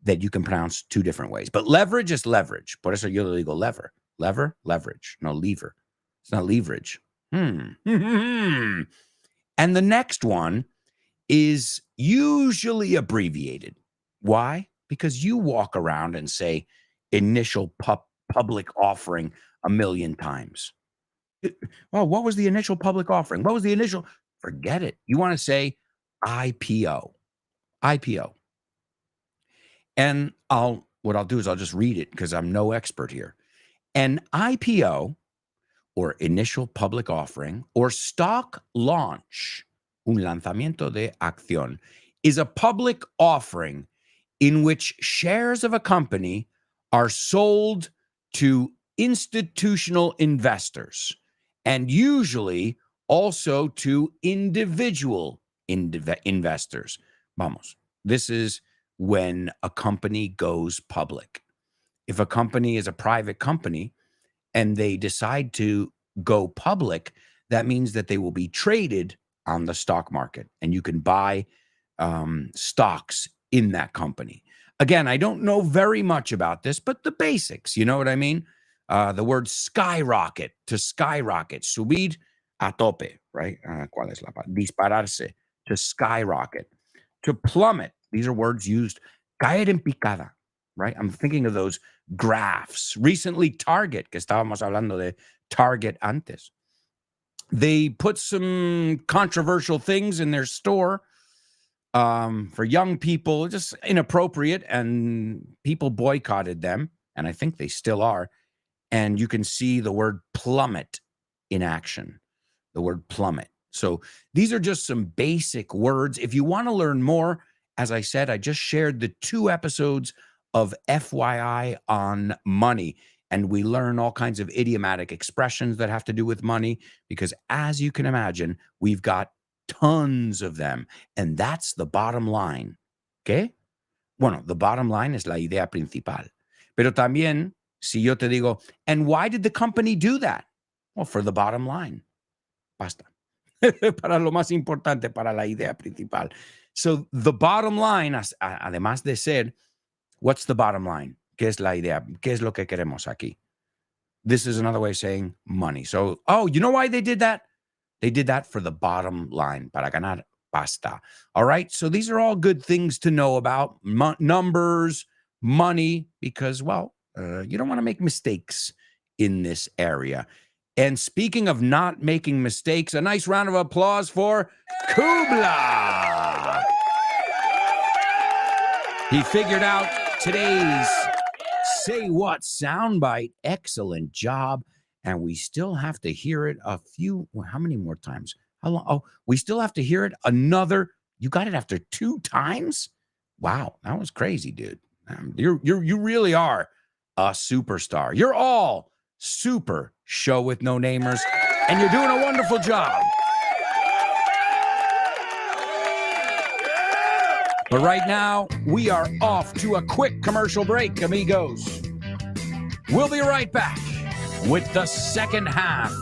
that you can pronounce two different ways. But leverage is leverage. Por eso yo le digo lever. Lever, leverage. No, lever. It's not leverage. And the next one is usually abbreviated. Why? Because you walk around and say initial public offering a million times. Well, what was the initial public offering? What was the initial? Forget it. You want to say IPO. IPO. And what I'll do is I'll just read it because I'm no expert here. An IPO, or initial public offering, or stock launch, un lanzamiento de acción, is a public offering in which shares of a company are sold to institutional investors and usually also to individual investors. Vamos, this is when a company goes public. If a company is a private company and they decide to go public, that means that they will be traded on the stock market and you can buy stocks in that company. Again, I don't know very much about this, but the basics, you know what I mean? The word skyrocket, to skyrocket, subir a tope, right? ¿Cuál es la palabra? Dispararse, to skyrocket. To plummet, these are words used, caer en picada, right? I'm thinking of those graphs. Recently, Target, que estábamos hablando de Target antes. They put some controversial things in their store for young people, just inappropriate, and people boycotted them, and I think they still are. And you can see the word plummet in action, the word plummet. So these are just some basic words. If you want to learn more, as I said, I just shared the 2 episodes of FYI on money, and we learn all kinds of idiomatic expressions that have to do with money, because as you can imagine, we've got tons of them, and that's the bottom line. ¿Qué? Bueno, the bottom line es la idea principal. Pero también, si yo te digo, and why did the company do that? Well, for the bottom line. Basta. Para lo más importante, para la idea principal. So the bottom line, además de ser, what's the bottom line? ¿Qué es la idea? ¿Qué es lo que queremos aquí? This is another way of saying money. So, oh, you know why they did that? They did that for the bottom line, para ganar pasta. All right. So these are all good things to know about numbers, money, because, well, you don't want to make mistakes in this area. And speaking of not making mistakes, a nice round of applause for Kubla. He figured out today's Say What soundbite. Excellent job. And we still have to hear it a few, how many more times? How long? Oh, we still have to hear it another. You got it after 2 times? Wow, that was crazy, dude. You really are a superstar. You're all super show with no namers, and you're doing a wonderful job. But right now, we are off to a quick commercial break, amigos. We'll be right back with the second half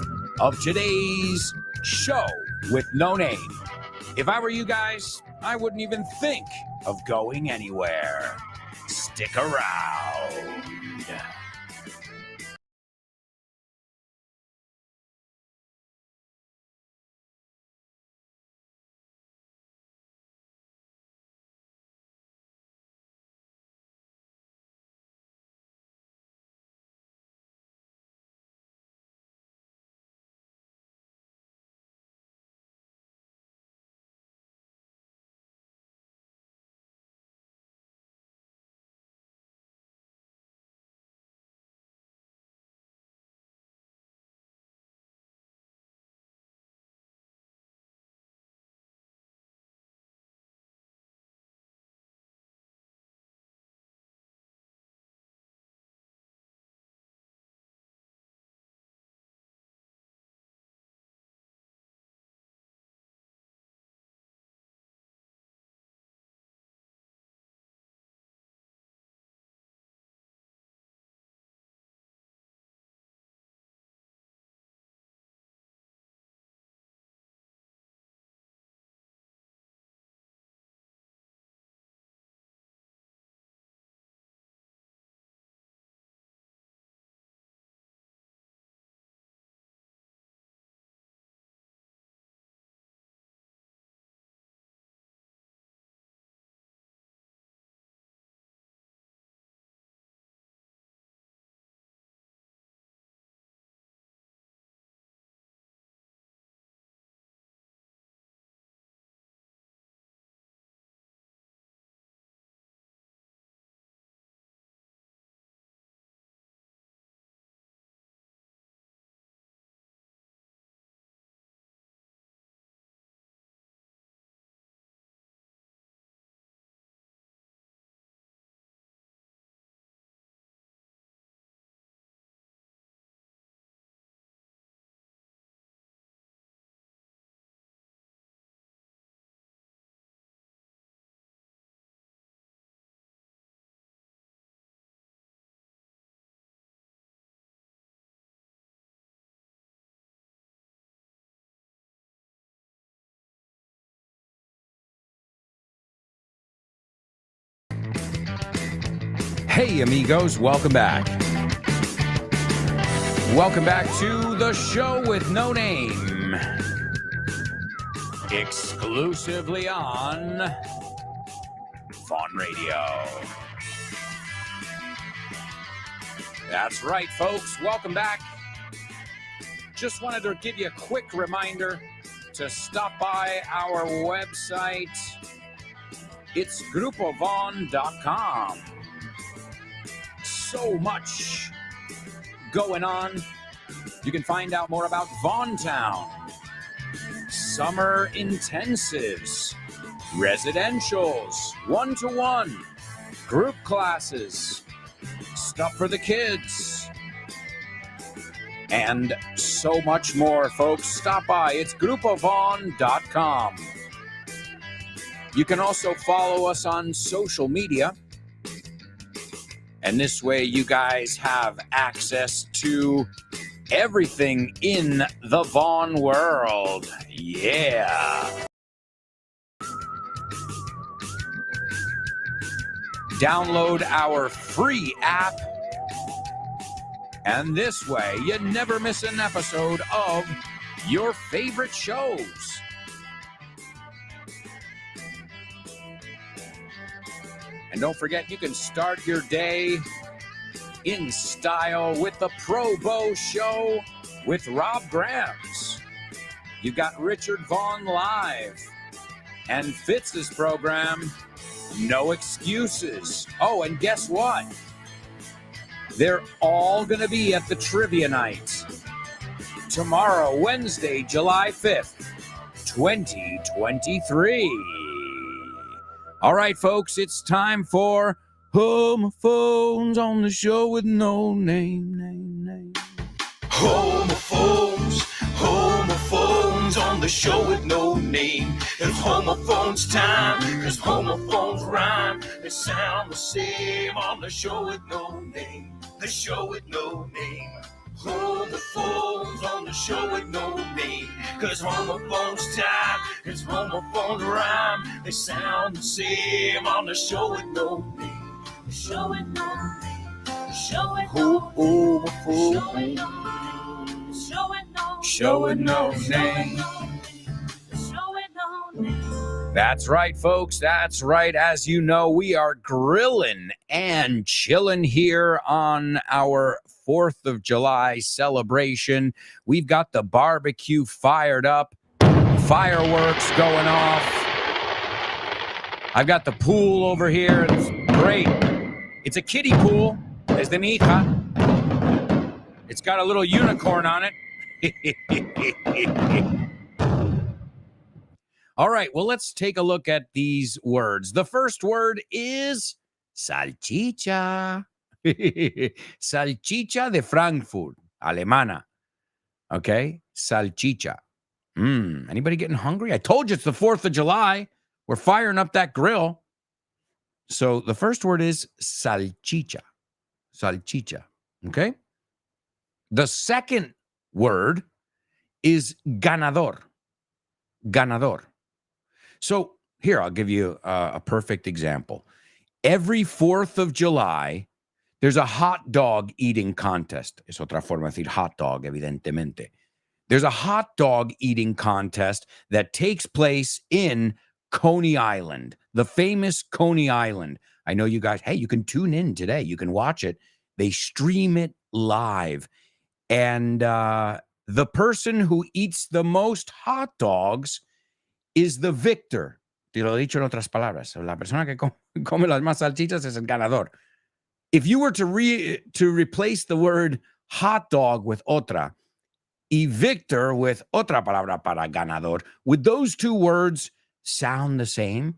of today's show with no name. If I were you guys, I wouldn't even think of going anywhere. Stick around. Hey, amigos, welcome back. Welcome back to the show with no name. Exclusively on Fawn Radio. That's right, folks. Welcome back just wanted to give you a quick reminder to stop by our website. It's grupovon.com. So much going on. You can find out more about Vaughn Town, summer intensives, residentials, one-to-one, group classes, stuff for the kids, and so much more, folks. Stop by. It's grupovon.com. You can also follow us on social media. And this way you guys have access to everything in the Vaughn world. Yeah. Download our free app. And this way you never miss an episode of your favorite shows. And don't forget, you can start your day in style with the Pro Bow Show with Rob Grams. You've got Richard Vaughn Live and Fitz's program, No Excuses. Oh, and guess what? They're all going to be at the Trivia Night tomorrow, Wednesday, July 5th, 2023. All right, folks, it's time for Homophones on the Show with No Name. Homophones on the show with no name. It's homophones time, cause homophones rhyme. They sound the same on the show with no name. The show with no name. Homophones on the show with no name. Cause homophones time, it's homophones rhyme. They sound the same on the show with no name. The show with no name. The show with no name. Show with no name. That's right, folks. That's right. As you know, we are grilling and chilling here on our 4th of July celebration. We've got the barbecue fired up, fireworks going off. I've got the pool over here. It's great. It's a kiddie pool. Es de mi hija. It's got a little unicorn on it. All right, well, let's take a look at these words. The first word is salchicha. Salchicha de Frankfurt, alemana. Okay, salchicha. Anybody getting hungry? I told you it's the 4th of July. We're firing up that grill. So the first word is salchicha. Salchicha, okay? The second word is ganador. Ganador. So here, I'll give you a perfect example. Every 4th of July, there's a hot dog eating contest. Es otra forma de decir hot dog, evidentemente. There's a hot dog eating contest that takes place in Coney Island, the famous Coney Island. I know you guys, hey, you can tune in today. You can watch it. They stream it live. And the person who eats the most hot dogs is the victor. Te lo he dicho en otras palabras. La persona que come las más salchichas es el ganador. If you were to replace the word hot dog with otra, y victor with otra palabra para ganador, would those two words sound the same?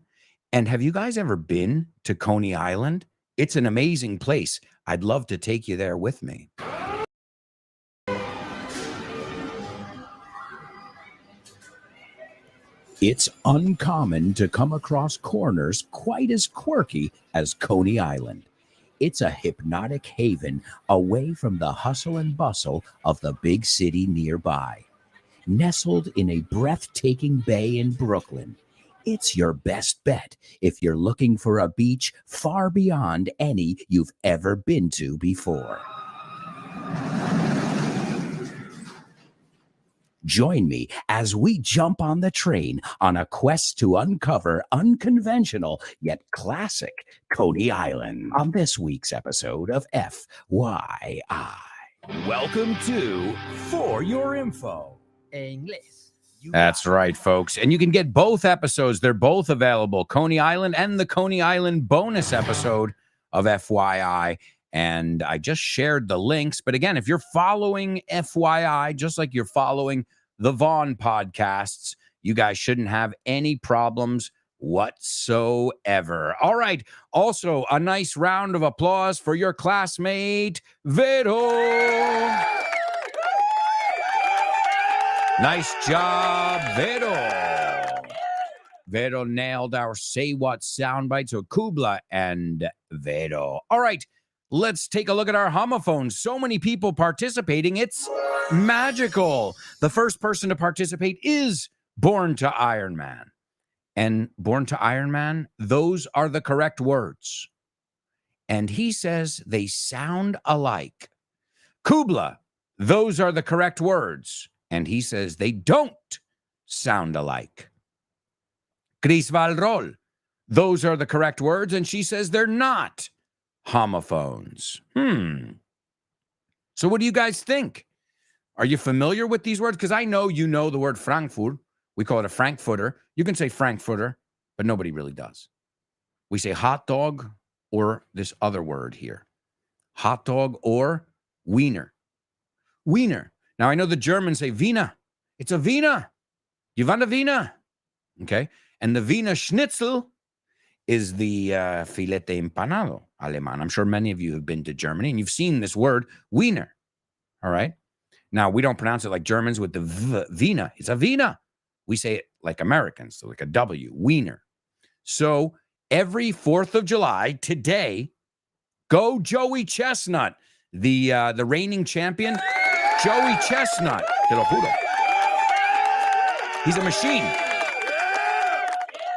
And have you guys ever been to Coney Island? It's an amazing place. I'd love to take you there with me. It's uncommon to come across corners quite as quirky as Coney Island. It's a hypnotic haven away from the hustle and bustle of the big city nearby. Nestled in a breathtaking bay in Brooklyn, it's your best bet if you're looking for a beach far beyond any you've ever been to before. Join me as we jump on the train on a quest to uncover unconventional yet classic Coney Island on this week's episode of FYI. Welcome to For Your Info. En inglés. That's right, folks. And you can get both episodes. They're both available, Coney Island and the Coney Island bonus episode of FYI. And I just shared the links. But again, if you're following FYI, just like you're following the Vaughn podcasts, you guys shouldn't have any problems whatsoever. All right. Also, a nice round of applause for your classmate, Vero. Nice job, Vero. Vero nailed our Say What soundbite. So Kubla and Vero. All right. Let's take a look at our homophones. So many people participating. It's magical. The first person to participate is Born to Iron Man. And Born to Iron Man, those are the correct words. And he says they sound alike. Kubla, those are the correct words. And he says they don't sound alike. Chris Valrol, those are the correct words. And she says they're not homophones. So what do you guys think? Are you familiar with these words? Because I know you know the word Frankfurt. We call it a Frankfurter. You can say Frankfurter, but nobody really does. We say hot dog or this other word here. Hot dog or wiener. Wiener. Now, I know the Germans say Wiener. It's a Wiener. You want a Wiener? Okay. And the Wiener Schnitzel is the filete empanado alemán. I'm sure many of you have been to Germany and you've seen this word, Wiener. All right. Now, we don't pronounce it like Germans with the Wiener. It's a Wiener. We say it like Americans, so like a W, Wiener. So every 4th of July, today, go Joey Chestnut, the reigning champion, Joey Chestnut. Te lo juro. He's a machine.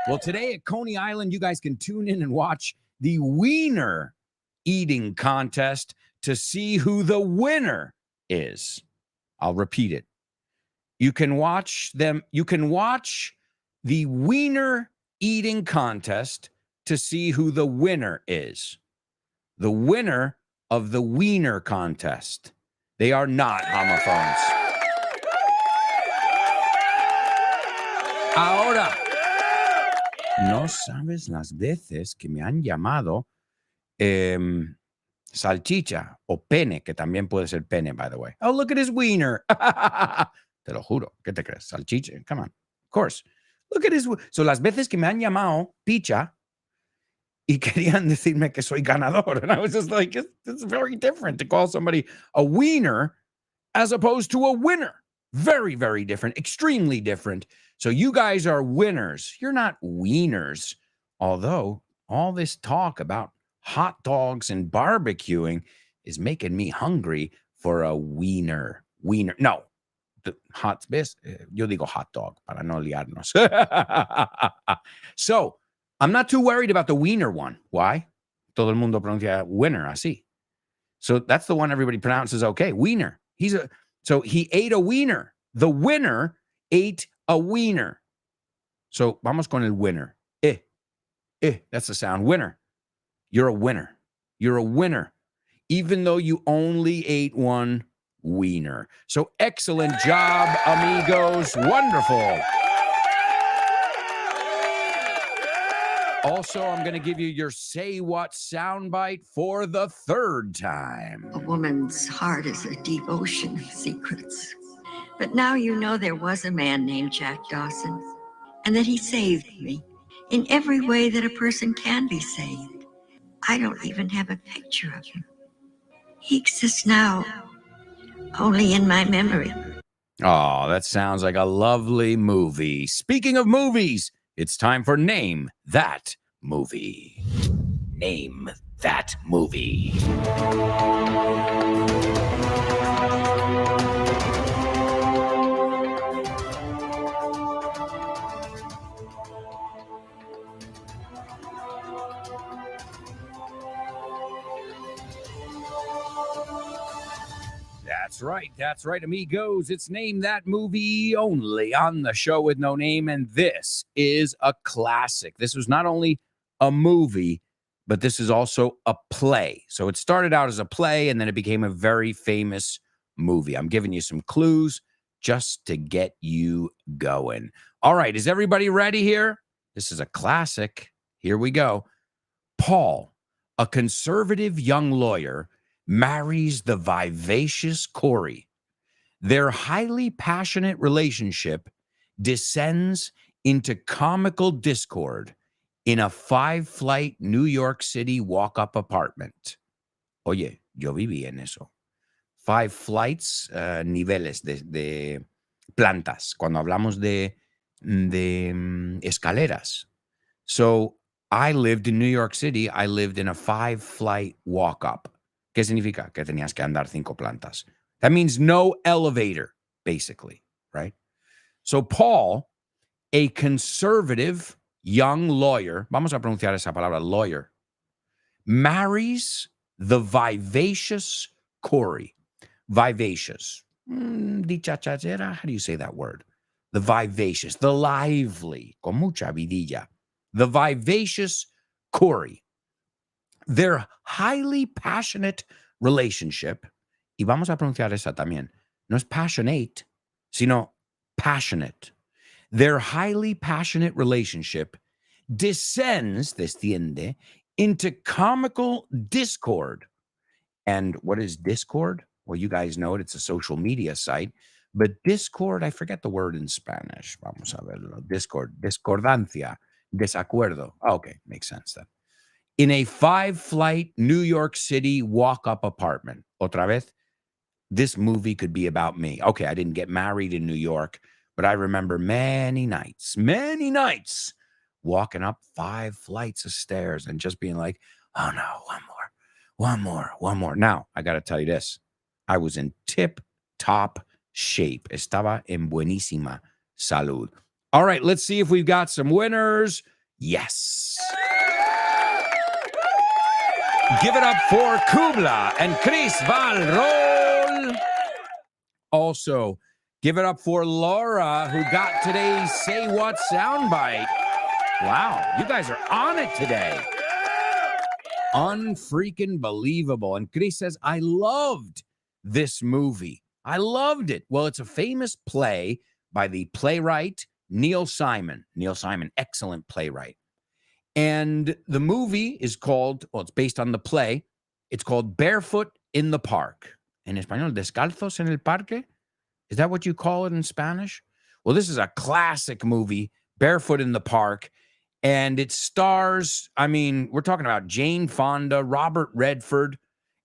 Well, today at Coney Island, you guys can tune in and watch the wiener eating contest to see who the winner is. I'll repeat it. You can watch them. You can watch the wiener eating contest to see who the winner is. The winner of the wiener contest. They are not homophones. Ahora, no sabes las veces que me han llamado salchicha o pene, que también puede ser pene, by the way. Oh, look at his wiener. Te lo juro. ¿Qué te crees? Salchicha. Come on. Of course. Look at his... So, las veces que me han llamado picha y querían decirme que soy ganador. And I was just like, it's very different to call somebody a wiener as opposed to a winner. Very, very different. Extremely different. So you guys are winners. You're not wieners. Although all this talk about hot dogs and barbecuing is making me hungry for a wiener. Wiener. No. The hot, ¿ves? Yo digo hot dog para no liarnos. So, I'm not too worried about the wiener one. Why? Todo el mundo pronuncia winner así. So that's the one everybody pronounces okay. Wiener. So he ate a wiener. The winner ate a wiener. So vamos con el winner. That's the sound. Winner. You're a winner. You're a winner. Even though you only ate one wiener. So excellent job, amigos. Wonderful. Also, I'm going to give you your Say What soundbite for the 3rd time. A woman's heart is a deep ocean of secrets. But now you know there was a man named Jack Dawson, and that he saved me in every way that a person can be saved. I don't even have a picture of him. He exists now, only in my memory. Oh, that sounds like a lovely movie. Speaking of movies, it's time for Name That Movie. Name That Movie. That's right, amigos. It's Name That Movie only on the show with no name, and this is a classic. This was not only a movie, but this is also a play. So it started out as a play and then it became a very famous movie. I'm giving you some clues just to get you going. All right, is everybody ready here? This is a classic. Here we go. Paul, a conservative young lawyer, marries the vivacious Corey. Their highly passionate relationship descends into comical discord in a 5-flight New York City walk-up apartment. Oye, yo viví en eso. 5 flights, niveles de plantas, cuando hablamos de escaleras. So I lived in New York City. I lived in a 5-flight walk-up. ¿Qué significa? Que tenías que andar 5 plantas. That means no elevator, basically, right? So Paul, a conservative young lawyer, vamos a pronunciar esa palabra, lawyer, marries the vivacious Corey. Vivacious. Dicharachera, how do you say that word? The vivacious, the lively, con mucha vidilla. The vivacious Corey. Their highly passionate relationship, y vamos a pronunciar esa también, no es passionate, sino passionate. Their highly passionate relationship desciende, into comical discord. And what is Discord? Well, you guys know it. It's a social media site. But Discord, I forget the word in Spanish. Vamos a verlo. Discord, discordancia, desacuerdo. Okay, makes sense then. In a 5-flight New York City walk-up apartment. Otra vez, this movie could be about me. Okay, I didn't get married in New York, but I remember many nights walking up 5 flights of stairs and just being like, oh no, one more. Now, I got to tell you this. I was in tip-top shape. Estaba en buenísima salud. All right, let's see if we've got some winners. Yes. Give it up for Kubla and Chris Valrol. Also, give it up for Laura, who got today's Say What soundbite. Wow, you guys are on it today. Unfreaking believable. And Chris says, I loved this movie. I loved it. Well, it's a famous play by the playwright Neil Simon. Neil Simon, excellent playwright. And the movie is called, well, it's based on the play. It's called Barefoot in the Park. En español, Descalzos en el Parque? Is that what you call it in Spanish? Well, this is a classic movie, Barefoot in the Park. And it stars, I mean, we're talking about Jane Fonda, Robert Redford,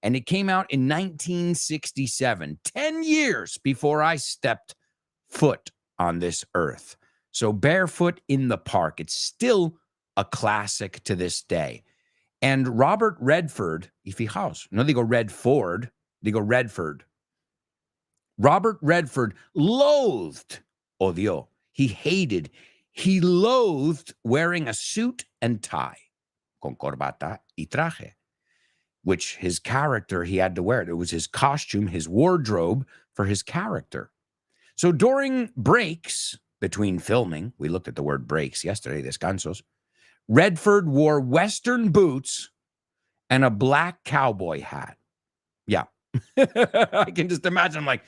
and it came out in 1967, 10 years before I stepped foot on this earth. So Barefoot in the Park, it's still a classic to this day. And Robert Redford, y fijaos, no digo Redford, digo Redford. Robert Redford loathed, odió, he loathed wearing a suit and tie, con corbata y traje, which his character, he had to wear it. It was his costume, his wardrobe for his character. So during breaks between filming, we looked at the word breaks yesterday, descansos, Redford wore Western boots and a black cowboy hat. Yeah. I can just imagine him like,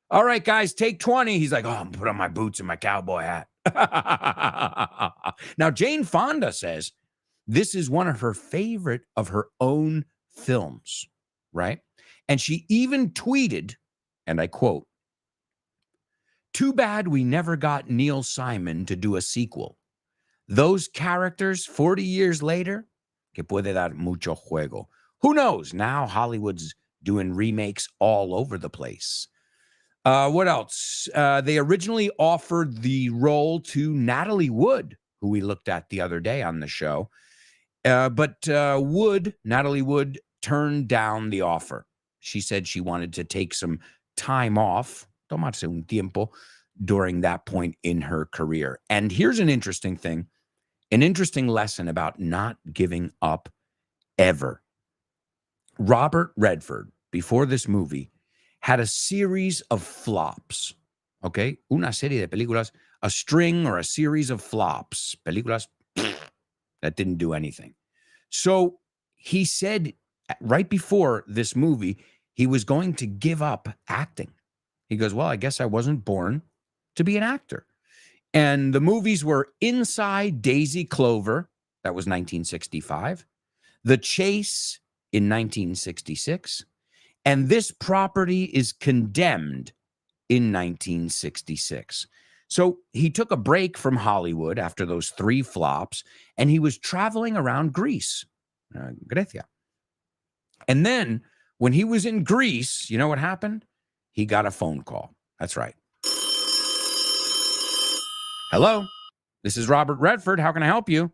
all right, guys, take 20. He's like, oh, I'm put on my boots and my cowboy hat. Now, Jane Fonda says this is one of her favorite of her own films, right? And she even tweeted, and I quote, too bad we never got Neil Simon to do a sequel. Those characters 40 years later, que puede dar mucho juego. Who knows? Now Hollywood's doing remakes all over the place. What else? They originally offered the role to Natalie Wood, who we looked at the other day on the show. But Natalie Wood turned down the offer. She said she wanted to take some time off, tomarse un tiempo, during that point in her career. And here's an interesting thing, an interesting lesson about not giving up ever. Robert Redford, before this movie, had a series of flops, okay? Una serie de películas, a string or a series of flops, películas that didn't do anything. So he said right before this movie, he was going to give up acting. He goes, well, I guess I wasn't born to be an actor. And the movies were Inside Daisy Clover, that was 1965, The Chase in 1966, and This Property is Condemned in 1966. So he took a break from Hollywood after those 3 flops, and he was traveling around Greece, Grecia. And then when he was in Greece, you know what happened? He got a phone call. That's right. Hello, this is Robert Redford. How can I help you?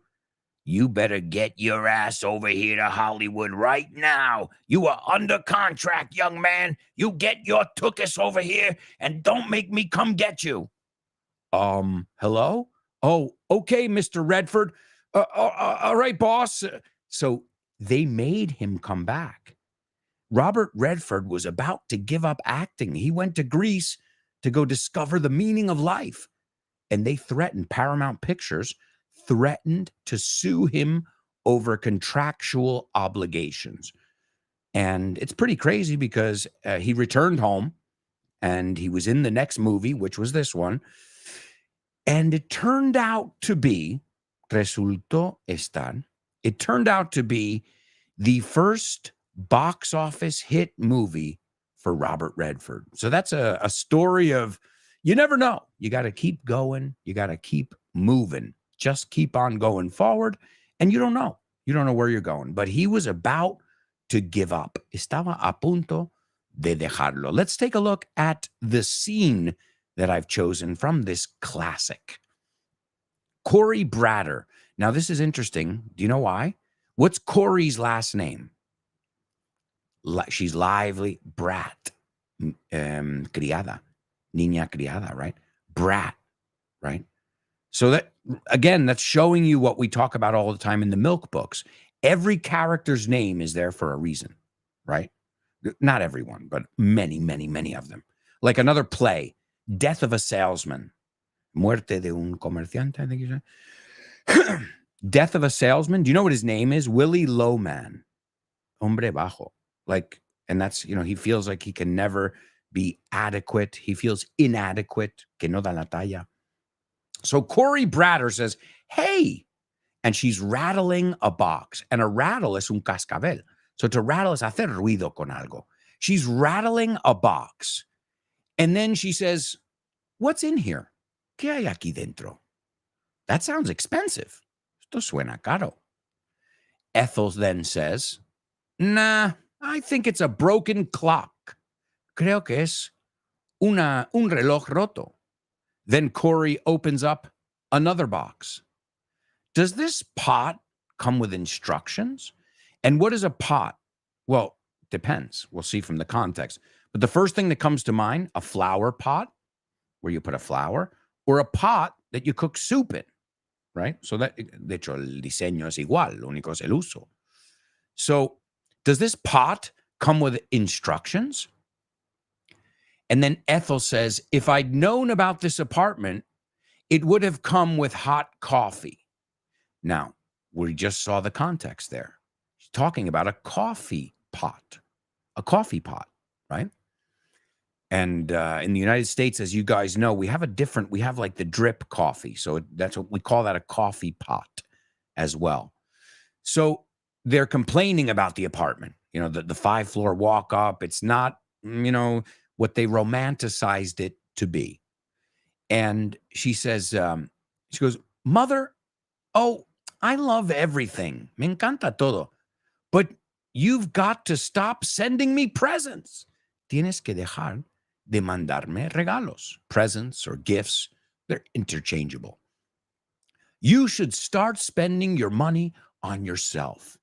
You better get your ass over here to Hollywood right now. You are under contract, young man. You get your tuchus over here and don't make me come get you. Hello? Oh, okay, Mr. Redford. All right, boss. So they made him come back. Robert Redford was about to give up acting. He went to Greece to go discover the meaning of life. And they threatened, Paramount Pictures threatened to sue him over contractual obligations. And it's pretty crazy because he returned home and he was in the next movie, which was this one. And it turned out to be, it turned out to be the first box office hit movie for Robert Redford. So that's a story of, you never know. You got to keep going. You got to keep moving. Just keep on going forward. And you don't know. You don't know where you're going. But he was about to give up. Estaba a punto de dejarlo. Let's take a look at the scene that I've chosen from this classic. Corey Bratter. Now, this is interesting. Do you know why? What's Corey's last name? She's Lively. Brat. Criada. Niña criada, right? Brat, right? So that, again, that's showing you what we talk about all the time in the milk books. Every character's name is there for a reason, right? Not everyone, but many, many, many of them. Like another play, Death of a Salesman. Muerte de un comerciante, I think you said. Death of a Salesman. Do you know what his name is? Willie Lowman. Hombre bajo. Like, and that's, you know, he feels like he can never be adequate. He feels inadequate. Que no da la talla. So Corey Bratter says, hey, and she's rattling a box. And a rattle es un cascabel. So to rattle is hacer ruido con algo. She's rattling a box. And then she says, what's in here? ¿Qué hay aquí dentro? That sounds expensive. Esto suena caro. Ethel then says, nah, I think it's a broken clock. Creo que es un reloj roto. Then Corey opens up another box. Does this pot come with instructions? And what is a pot? Well, depends. We'll see from the context. But the first thing that comes to mind, a flower pot, where you put a flower, or a pot that you cook soup in, right? So that, de hecho, el diseño es igual, lo único es el uso. So does this pot come with instructions? And then Ethel says, if I'd known about this apartment, it would have come with hot coffee. Now, we just saw the context there. She's talking about a coffee pot, right? And in the United States, as you guys know, we have like the drip coffee. So that's what we call that, a coffee pot as well. So they're complaining about the apartment, you know, the 5-floor walk up. It's not, you know, what they romanticized it to be. And she says, she goes, Mother, oh, I love everything. Me encanta todo. But you've got to stop sending me presents. Tienes que dejar de mandarme regalos. Presents or gifts, they're interchangeable. You should start spending your money on yourself.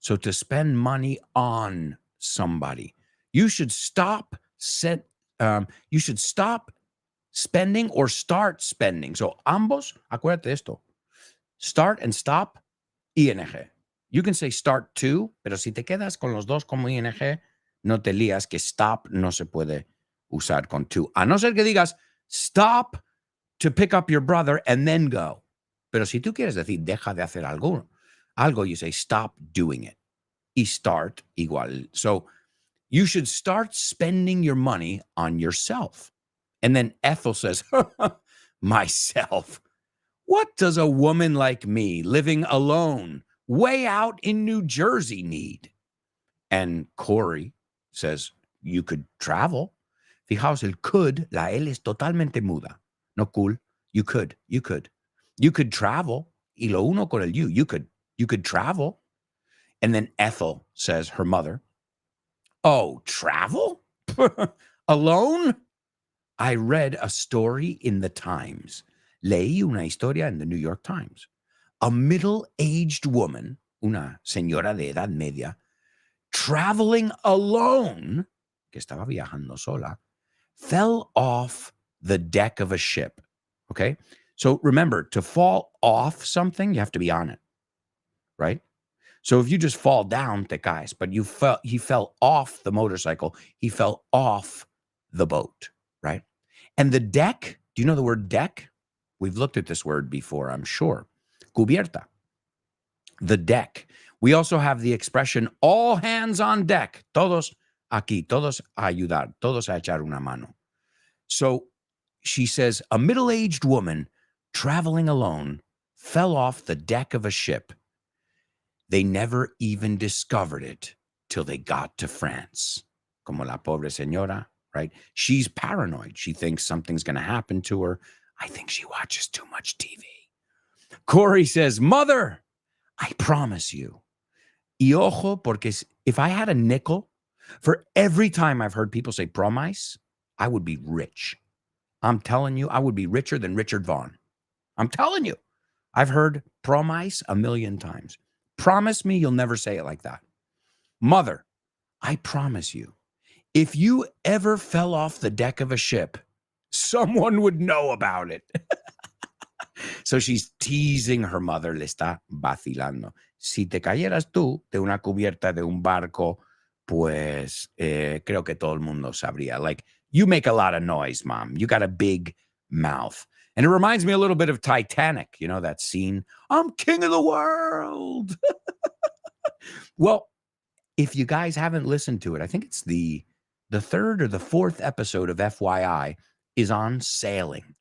So to spend money on somebody, you should stop spending or start spending. So ambos, acuérdate esto. Start and stop, ing. You can say start to, pero si te quedas con los dos como ing, no te lías que stop no se puede usar con to. A no ser que digas stop to pick up your brother and then go. Pero si tú quieres decir deja de hacer algo, you say stop doing it. y start igual. So you should start spending your money on yourself. And then Ethel says, myself. What does a woman like me living alone way out in New Jersey need? And Corey says, you could travel. Fijaos, el could, la L es totalmente muda. No cool. You could. You could travel. Y lo uno con el you. You could travel. And then Ethel says, her mother, oh, travel? Alone? I read a story in the Times. Leí una historia in the New York Times. A middle-aged woman, una señora de edad media, traveling alone, que estaba viajando sola, fell off the deck of a ship. Okay? So remember, to fall off something, you have to be on it, right? So if you just fall down, te caes, but he fell off the motorcycle. He fell off the boat, right? And the deck, do you know the word deck? We've looked at this word before, I'm sure. Cubierta. The deck. We also have the expression all hands on deck. Todos aquí, todos a ayudar, todos a echar una mano. So she says, a middle-aged woman traveling alone fell off the deck of a ship. They never even discovered it till they got to France. Como la pobre señora, right? She's paranoid. She thinks something's going to happen to her. I think she watches too much TV. Corey says, Mother, I promise you. Y ojo, porque if I had a nickel for every time I've heard people say promise, I would be rich. I'm telling you, I would be richer than Richard Vaughn. I'm telling you. I've heard promise a million times. Promise me you'll never say it like that. Mother, I promise you, if you ever fell off the deck of a ship, someone would know about it. So she's teasing her mother, le está vacilando. Si te cayeras tú de una cubierta de un barco, pues creo que todo el mundo sabría. Like, you make a lot of noise, Mom. You got a big mouth. And it reminds me a little bit of Titanic, you know, that scene. I'm king of the world. Well, if you guys haven't listened to it, I think it's the third or the fourth episode of FYI is on sailing.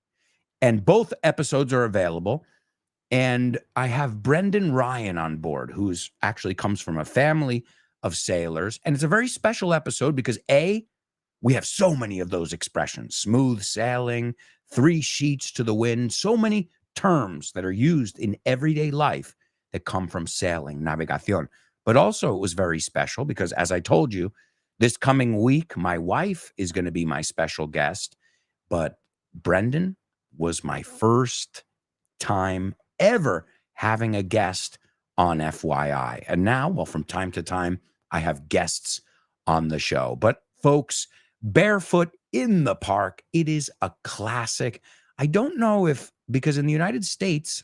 And both episodes are available. And I have Brendan Ryan on board, who's actually comes from a family of sailors. And it's a very special episode because A, we have so many of those expressions, smooth sailing, 3 sheets to the wind, so many terms that are used in everyday life that come from sailing, navegación. But also it was very special because, as I told you, this coming week, my wife is going to be my special guest. But Brendan was my first time ever having a guest on FYI. And now, well, from time to time, I have guests on the show. But folks, Barefoot in the Park, it is a classic. I don't know if, because in the United States,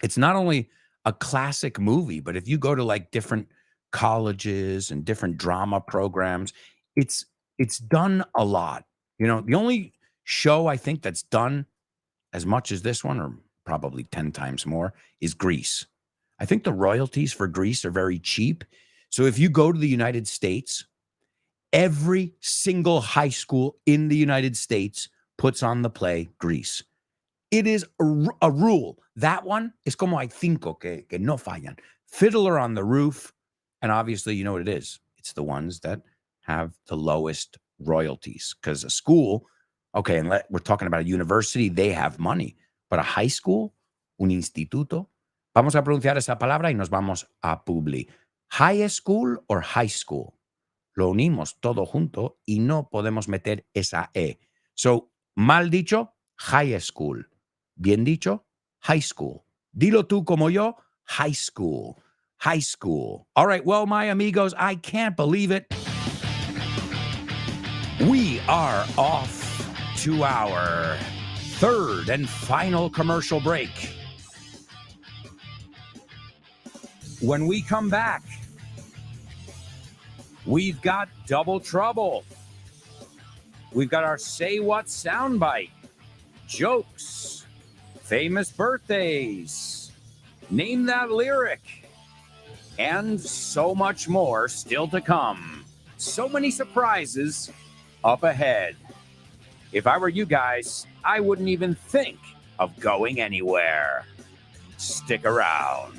it's not only a classic movie, but if you go to like different colleges and different drama programs, it's done a lot. You know, the only show I think that's done as much as this one, or probably 10 times more, is Grease. I think the royalties for Grease are very cheap. So if you go to the United States, every single high school in the United States puts on the play Grease. It is a rule. That one is como hay cinco que no fallan. Fiddler on the Roof, and obviously you know what it is. It's the ones that have the lowest royalties, because a school, okay, and we're talking about a university, they have money. But a high school, un instituto, vamos a pronunciar esa palabra y nos vamos a Publi. High school or high school. Lo unimos todo junto y no podemos meter esa E. So, mal dicho, high school. Bien dicho, high school. Dilo tú como yo, high school. High school. All right, well, my amigos, I can't believe it. We are off to our third and final commercial break. When we come back, we've got Double Trouble. We've got our Say What soundbite, jokes, famous birthdays, name that lyric, and so much more still to come. So many surprises up ahead. If I were you guys, I wouldn't even think of going anywhere. Stick around.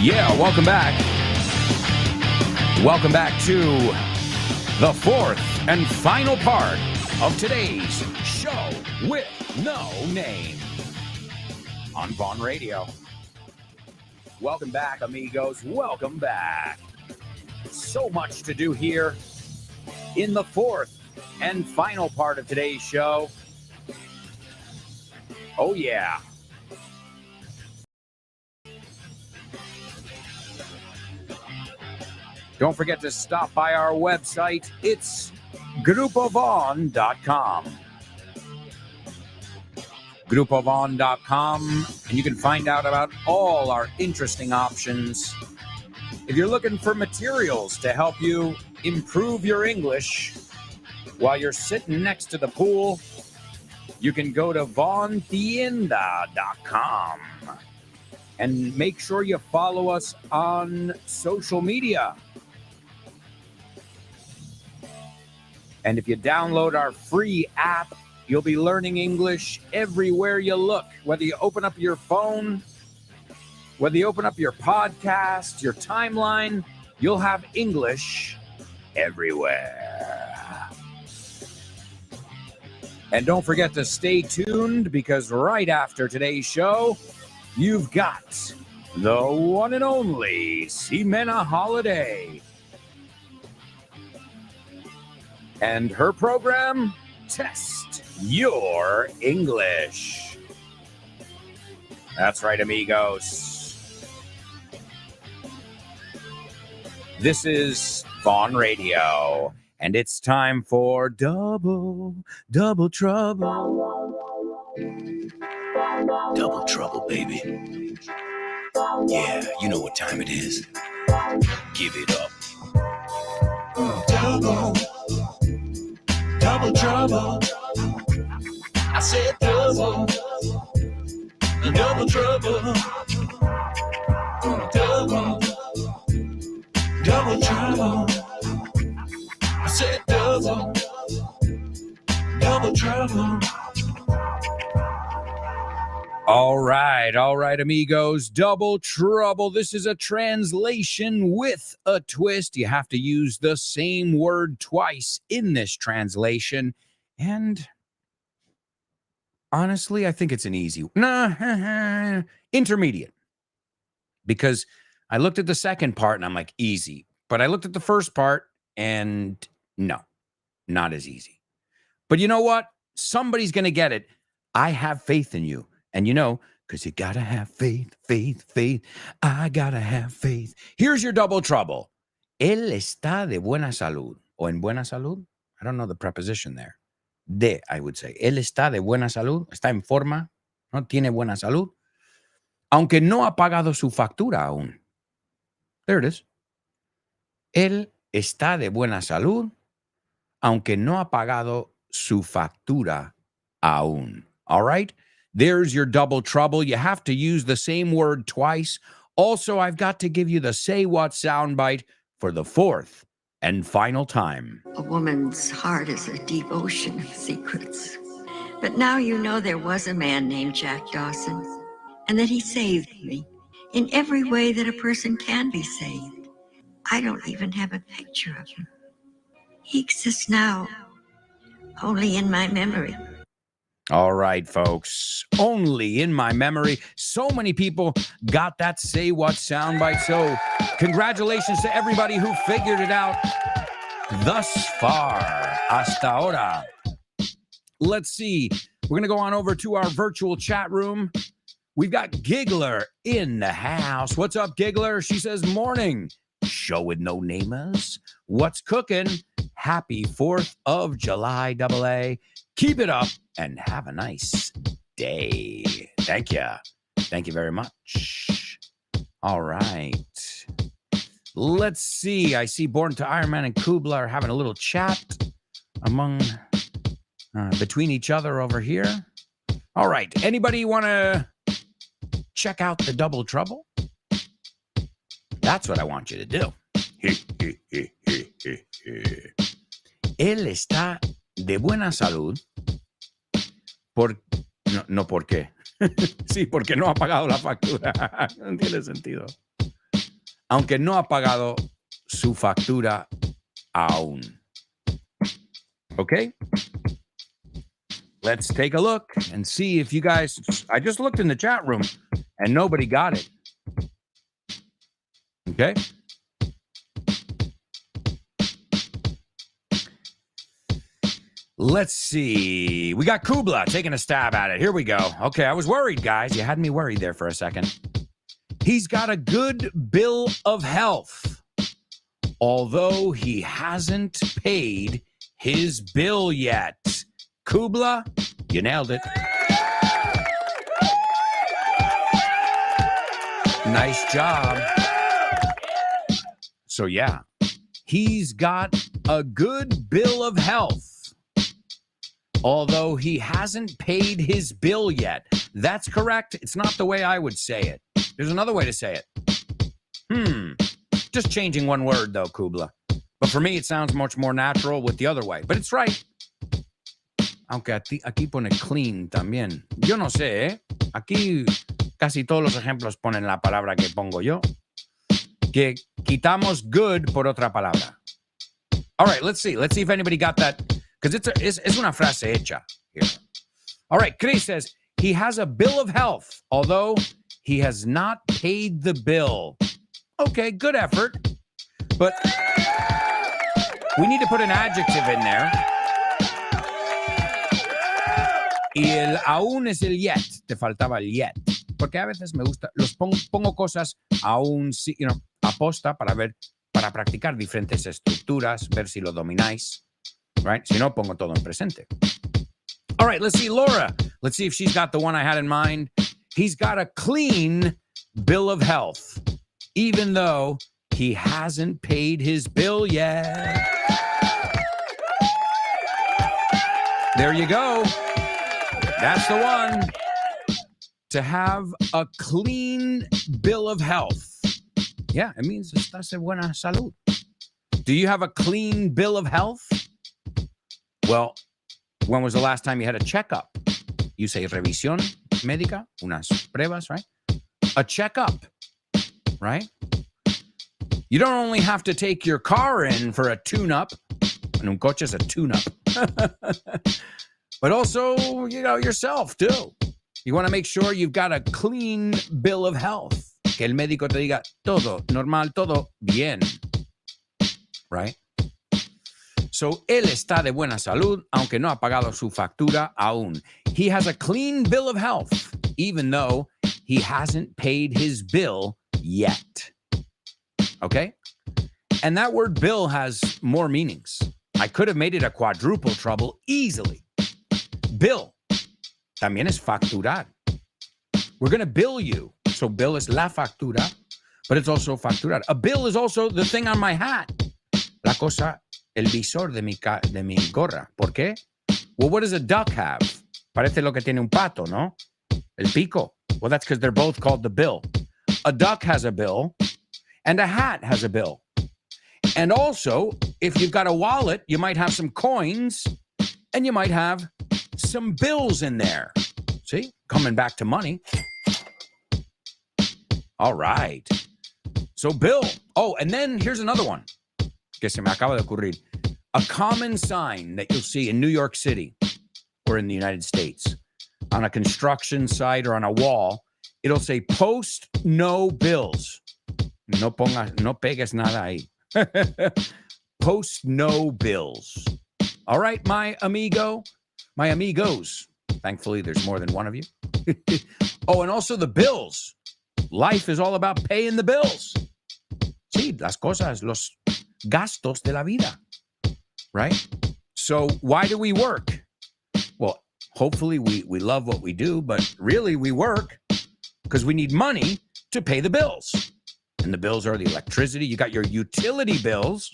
Yeah, welcome back. Welcome back to the fourth and final part of today's show with no name on Vaughn Radio. Welcome back, amigos. Welcome back. So much to do here in the fourth and final part of today's show. Oh, yeah. Don't forget to stop by our website. It's grupovon.com. grupovon.com, and you can find out about all our interesting options. If you're looking for materials to help you improve your English while you're sitting next to the pool, you can go to vontienda.com. And make sure you follow us on social media. And if you download our free app, you'll be learning English everywhere you look. Whether you open up your phone, whether you open up your podcast, your timeline, you'll have English everywhere. And don't forget to stay tuned, because right after today's show, you've got the one and only Ximena Holiday. And her program, Test Your English. That's right, amigos. This is Vaughn Radio, and it's time for Double Trouble. Double trouble, baby. Yeah, you know what time it is. Give it up. Double trouble. I said double trouble. Double trouble. I said double trouble. All right, amigos. Double trouble. This is a translation with a twist. You have to use the same word twice in this translation. And honestly, I think it's an easy, intermediate. Because I looked at the second part and I'm like, easy. But I looked at the first part and no, not as easy. But you know what? Somebody's going to get it. I have faith in you. And you know, because you got to have faith. I got to have faith. Here's your double trouble. Él está de buena salud. O en buena salud. I don't know the preposition there. De, I would say. Él está de buena salud. Está en forma. ¿No? Tiene buena salud. Aunque no ha pagado su factura aún. There it is. Él está de buena salud. Aunque no ha pagado su factura aún. All right? There's your double trouble. You have to use the same word twice. Also, I've got to give you the say what soundbite for the fourth and final time. A woman's heart is a deep ocean of secrets. But now you know there was a man named Jack Dawson, and that he saved me in every way that a person can be saved. I don't even have a picture of him. He exists now, only in my memory. All right, folks. Only in my memory. So many people got that say what soundbite. So congratulations to everybody who figured it out thus far. Hasta ahora. Let's see. We're going to go on over to our virtual chat room. We've got Giggler in the house. What's up, Giggler? She says, morning. Show with no namers. What's cooking? Happy 4th of July, AA. Keep it up and have a nice day. Thank you. Thank you very much. All right. Let's see. I see Born to Iron Man and Kubla are having a little chat among between each other over here. All right. Anybody want to check out the double trouble? That's what I want you to do. Él está de buena salud. No, ¿por qué? Sí, porque no ha pagado la factura. No tiene sentido. Aunque no ha pagado su factura aún. Okay? Let's take a look and see if you guys... I just looked in the chat room and nobody got it. Okay? Let's see. We got Kubla taking a stab at it. Here we go. Okay, I was worried, guys. You had me worried there for a second. He's got a good bill of health, although he hasn't paid his bill yet. Kubla, you nailed it. Nice job. So, yeah, he's got a good bill of health, although he hasn't paid his bill yet. That's correct. It's not the way I would say it. There's another way to say it. Just changing one word, though, Kubla. But for me, it sounds much more natural with the other way. But it's right. Aunque aquí pone clean también. Yo no sé, ¿eh? Aquí casi todos los ejemplos ponen la palabra que pongo yo. Que quitamos good por otra palabra. All right, let's see. Let's see if anybody got that. Because it's una frase hecha here. All right, Chris says, he has a bill of health, although he has not paid the bill. Okay, good effort. But we need to put an adjective in there. Y el aún es el yet. Te faltaba el yet. Porque a veces me gusta, pongo cosas aún, aposta para practicar diferentes estructuras, ver si lo domináis. Right? Si no, pongo todo en presente. All right, let's see, Laura. Let's see if she's got the one I had in mind. He's got a clean bill of health, even though he hasn't paid his bill yet. There you go. That's the one. To have a clean bill of health. Yeah, it means estás en buena salud. Do you have a clean bill of health? Well, when was the last time you had a checkup? You say revisión médica, unas pruebas, right? A checkup, right? You don't only have to take your car in for a tune-up, and un coche is a tune-up, but also, yourself too. You want to make sure you've got a clean bill of health. Que el médico te diga todo normal, todo bien, right? So, él está de buena salud, aunque no ha pagado su factura aún. He has a clean bill of health, even though he hasn't paid his bill yet. Okay? And that word bill has more meanings. I could have made it a quadruple trouble easily. Bill también es facturar. We're going to bill you. So bill is la factura, but it's also facturar. A bill is also the thing on my hat. La cosa, el visor de mi gorra. ¿Por qué? Well, what does a duck have? Parece lo que tiene un pato, ¿no? El pico. Well, that's because they're both called the bill. A duck has a bill, and a hat has a bill. And also, if you've got a wallet, you might have some coins, and you might have some bills in there. See? Coming back to money. All right. So, bill. Oh, and then here's another one. Que se me acaba de ocurrir. A common sign that you'll see in New York City or in the United States on a construction site or on a wall, it'll say post no bills. No pegues nada ahí. Post no bills. All right, my amigo, my amigos. Thankfully, there's more than one of you. Oh, and also the bills. Life is all about paying the bills. Sí, las cosas, los gastos de la vida. Right? So why do we work? Well, hopefully we love what we do, but really we work because we need money to pay the bills. And the bills are the electricity. You got your utility bills.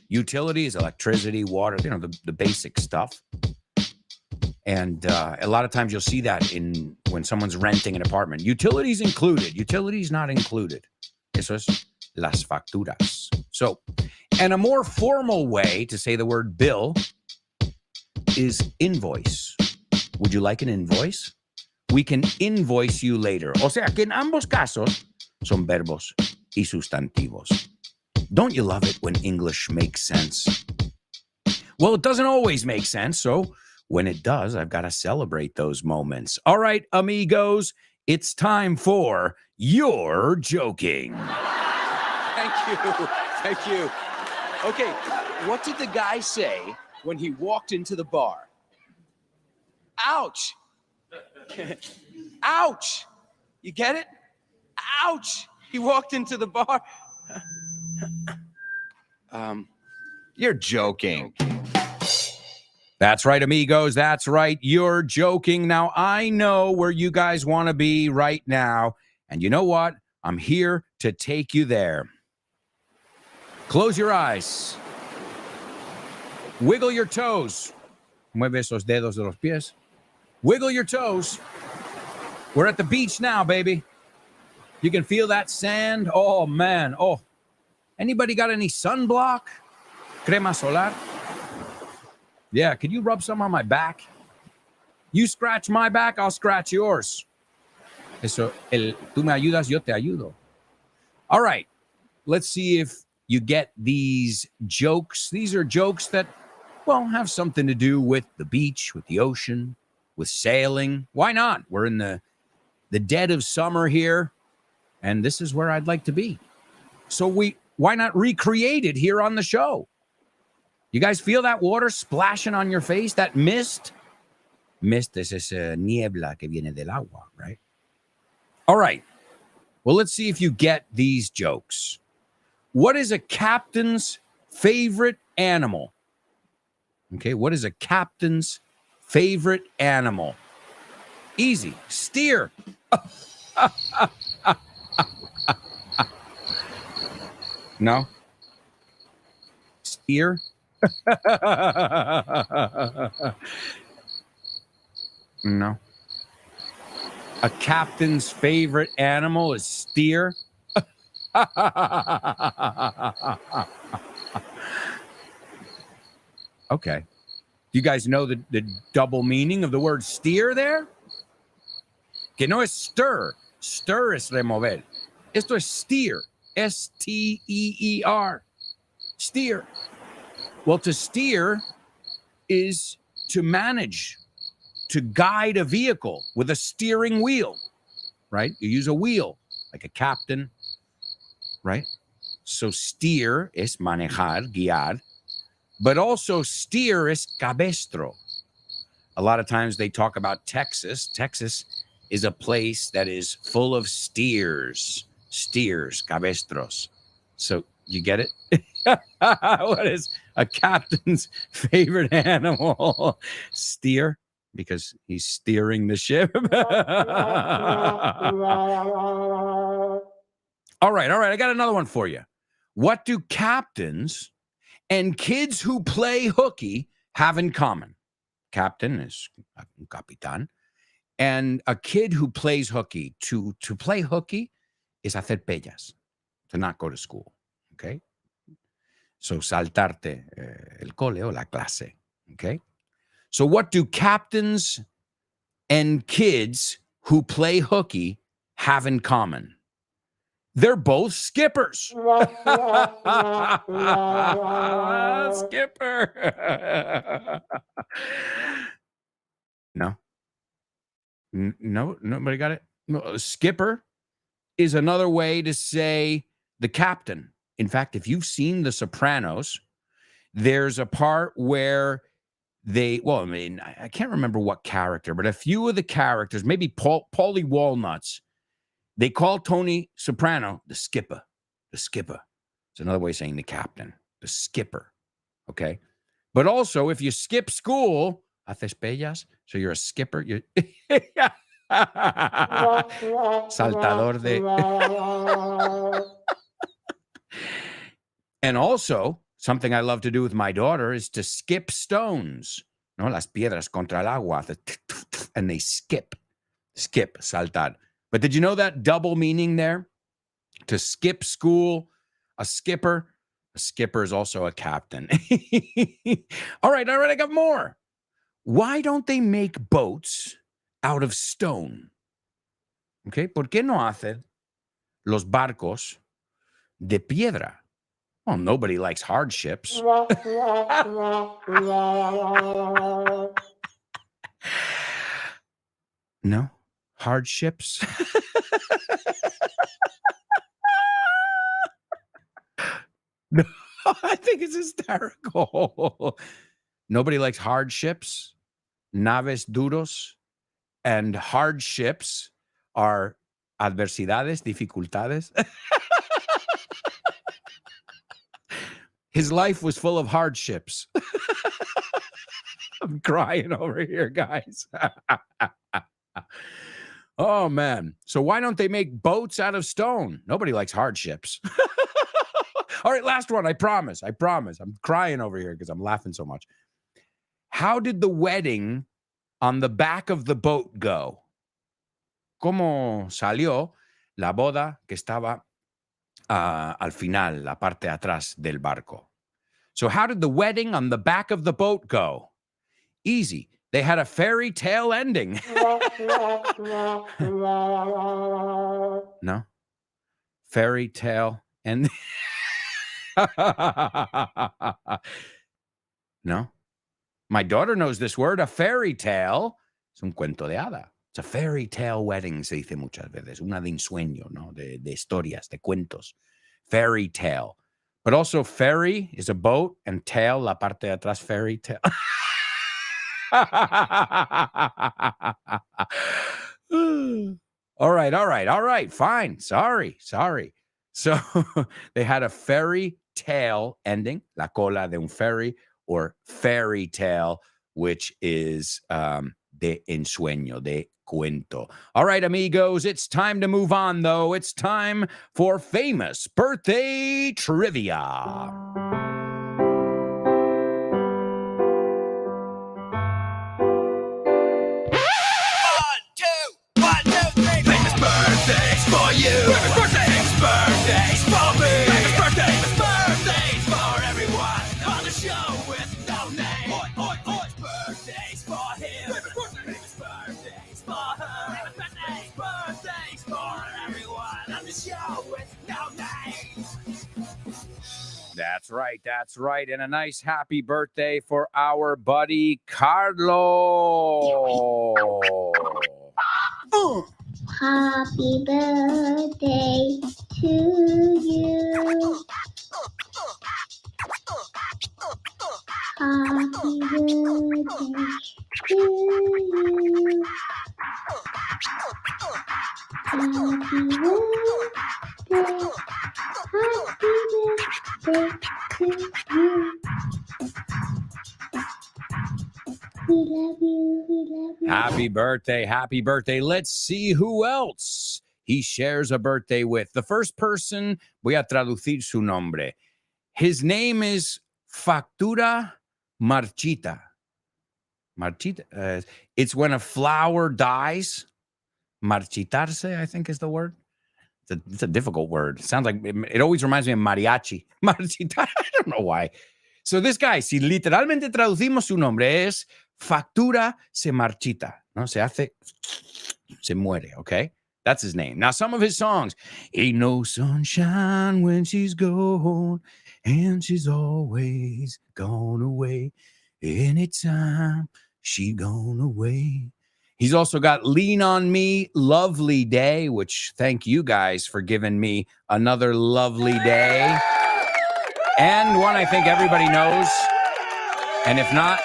Utilities, electricity, water, you know, the basic stuff. And a lot of times you'll see that when someone's renting an apartment. Utilities included. Utilities not included. Eso es las facturas. So, and a more formal way to say the word bill is invoice. Would you like an invoice? We can invoice you later. O sea que en ambos casos son verbos y sustantivos. Don't you love it when English makes sense? Well, it doesn't always make sense, so when it does, I've got to celebrate those moments. All right, amigos, it's time for You're Joking. Thank you. Thank you. Okay, what did the guy say when he walked into the bar? Ouch. Ouch. You get it? Ouch. He walked into the bar. You're joking. That's right, amigos. That's right. You're joking. Now, I know where you guys want to be right now. And you know what? I'm here to take you there. Close your eyes. Wiggle your toes. Mueve esos dedos de los pies. Wiggle your toes. We're at the beach now, baby. You can feel that sand. Oh, man. Oh, anybody got any sunblock? Crema solar? Yeah, could you rub some on my back? You scratch my back, I'll scratch yours. Eso, tú me ayudas, yo te ayudo. All right, let's see if you get these jokes. These are jokes that, well, have something to do with the beach, with the ocean, with sailing. Why not? We're in the dead of summer here, and this is where I'd like to be. So why not recreate it here on the show? You guys feel that water splashing on your face? That mist? Mist es esa niebla que viene del agua, right? All right. Well, let's see if you get these jokes. What is a captain's favorite animal? Okay, what is a captain's favorite animal? Easy. Steer. No? Steer? No. A captain's favorite animal is steer. Okay. Do you guys know the double meaning of the word steer there? Que no es stir. Stir es remover. Esto es steer. S-T-E-E-R. Steer. Well, to steer is to manage, to guide a vehicle with a steering wheel, right? You use a wheel, like a captain, right? So steer es manejar, guiar, but also steer es cabestro. A lot of times they talk about Texas. Texas is a place that is full of steers, cabestros. So you get it? What is a captain's favorite animal? Steer, because he's steering the ship. All right. I got another one for you. What do captains and kids who play hooky have in common? Captain is un capitán. And a kid who plays hooky, to play hooky is hacer pellas, to not go to school. Okay? So saltarte el cole o la clase. Okay? So what do captains and kids who play hooky have in common? They're both skippers. Skipper. No. No, nobody got it? No, skipper is another way to say the captain. In fact, if you've seen The Sopranos, there's a part where I can't remember what character, but a few of the characters, maybe Paulie Walnuts, they call Tony Soprano the skipper. The skipper. It's another way of saying the captain, the skipper. Okay? But also, if you skip school, haces pellas, so you're a skipper. You're saltador de. And also, something I love to do with my daughter is to skip stones. No, las piedras contra el agua. And they skip, saltar. But did you know that double meaning there? To skip school, a skipper. A skipper is also a captain. All right, I got more. Why don't they make boats out of stone? Okay, ¿por qué no hacen los barcos de piedra? Well, nobody likes hardships. No? Hardships? No, I think it's hysterical. Nobody likes hardships, naves duros, and hardships are adversidades, dificultades. His life was full of hardships. I'm crying over here, guys. Oh, man. So why don't they make boats out of stone? Nobody likes hardships. All right, last one. I promise. I'm crying over here because I'm laughing so much. How did the wedding on the back of the boat go? ¿Cómo salió la boda que estaba al final, la parte atrás del barco? So how did the wedding on the back of the boat go? Easy. They had a fairy tale ending. No? Fairy tale ending. No? My daughter knows this word, a fairy tale. Es un cuento de hada. It's a fairy tale wedding, se dice muchas veces. Una de ensueño, ¿no? De historias, de cuentos. Fairy tale. But also ferry is a boat and tail, la parte de atrás, fairy tale. All right. Fine. Sorry. So they had a fairy tale ending, la cola de un ferry, or fairy tale, which is de ensueño, de cuento. All right, amigos, it's time to move on, though. It's time for famous birthday trivia. Birthdays for you. Birthdays for me. Birthdays for everyone on the show with no name. Birthdays for him. Birthdays for her. Birthdays for everyone on the show with no name. That's right. And a nice happy birthday for our buddy Carlo. Happy birthday to you. Happy birthday to you. Happy birthday. Happy birthday We love you. We love you. Happy birthday. Happy birthday. Let's see who else he shares a birthday with. The first person, voy a traducir su nombre. His name is Factura Marchita. Marchita. It's when a flower dies. Marchitarse, I think is the word. It's a difficult word. It sounds like it always reminds me of mariachi. Marchita. I don't know why. So this guy, si literalmente traducimos su nombre, es Factura se marchita. No, se hace, se muere, okay? That's his name. Now, some of his songs. Ain't no sunshine when she's gone, and she's always gone away. Anytime she gone away. He's also got Lean on Me, Lovely Day, which thank you guys for giving me another lovely day. And one I think everybody knows. And if not,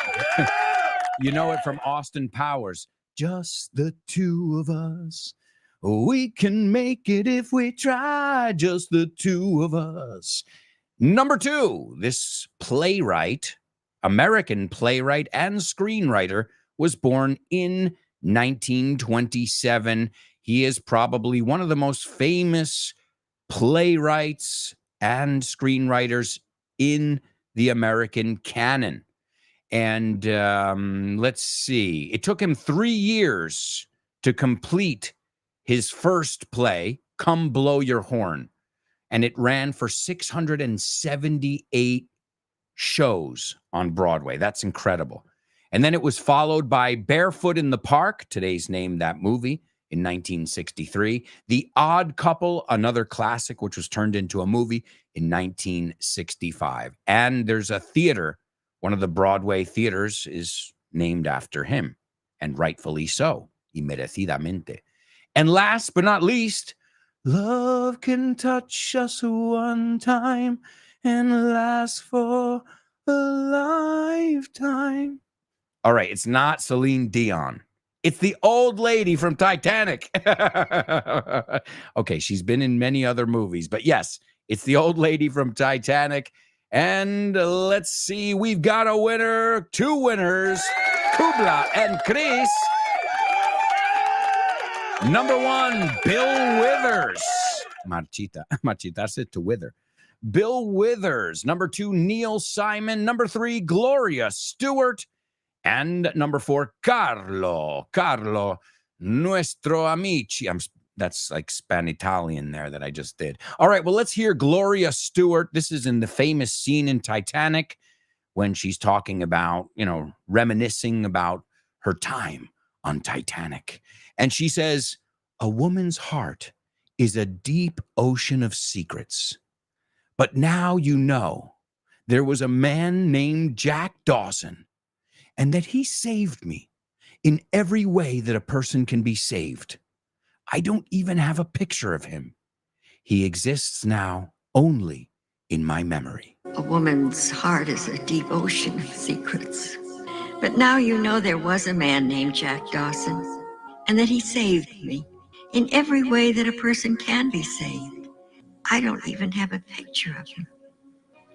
you know it from Austin Powers. Just the two of us. We can make it if we try. Just the two of us. Number 2, this playwright, American playwright and screenwriter, was born in 1927. He is probably one of the most famous playwrights and screenwriters in the American canon. And let's see. It took him 3 years to complete his first play, Come Blow Your Horn. And it ran for 678 shows on Broadway. That's incredible. And then it was followed by Barefoot in the Park, today's name that movie, in 1963. The Odd Couple, another classic, which was turned into a movie in 1965. And there's a theater, one of the Broadway theaters is named after him, and rightfully so, y merecidamente. And last but not least, love can touch us one time and last for a lifetime. All right, it's not Celine Dion. It's the old lady from Titanic. Okay, she's been in many other movies, but yes, it's the old lady from Titanic. And let's see, we've got a winner, 2 winners, Kubla and Chris. Number 1, Bill Withers. Marchitarse to wither. Bill Withers. Number 2, Neil Simon. Number 3, Gloria Stewart. And number 4, Carlo, nuestro amici. That's like Span-Italian there that I just did. All right, well, let's hear Gloria Stewart. This is in the famous scene in Titanic when she's talking about, reminiscing about her time on Titanic. And she says, a woman's heart is a deep ocean of secrets. But now you know there was a man named Jack Dawson, and that he saved me in every way that a person can be saved. I don't even have a picture of him. He exists now only in my memory. A woman's heart is a deep ocean of secrets. But now you know there was a man named Jack Dawson, and that he saved me in every way that a person can be saved. I don't even have a picture of him.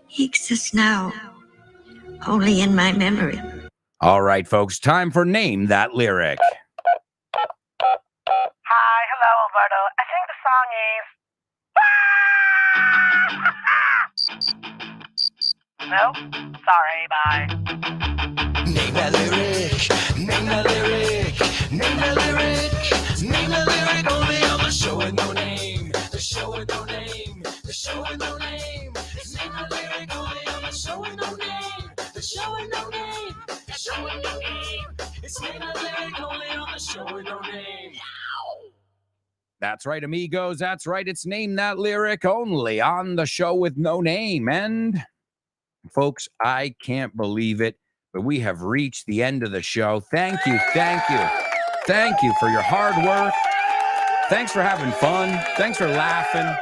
He exists now only in my memory. All right, folks, time for Name That Lyric. Hi, hello, Alberto. I think the song is. No? Sorry, bye. Name that lyric, name that lyric, name that lyric, name that lyric only on the show with no name, the show with no name, the show with no name. Name that lyric only on the show with no name, the show with no name, the show with no name. It's name that lyric only on the show with no name. That's right, amigos. That's right. It's Name That Lyric only on the show with no name. And folks, I can't believe it, but we have reached the end of the show. Thank you. Thank you. Thank you for your hard work. Thanks for having fun. Thanks for laughing.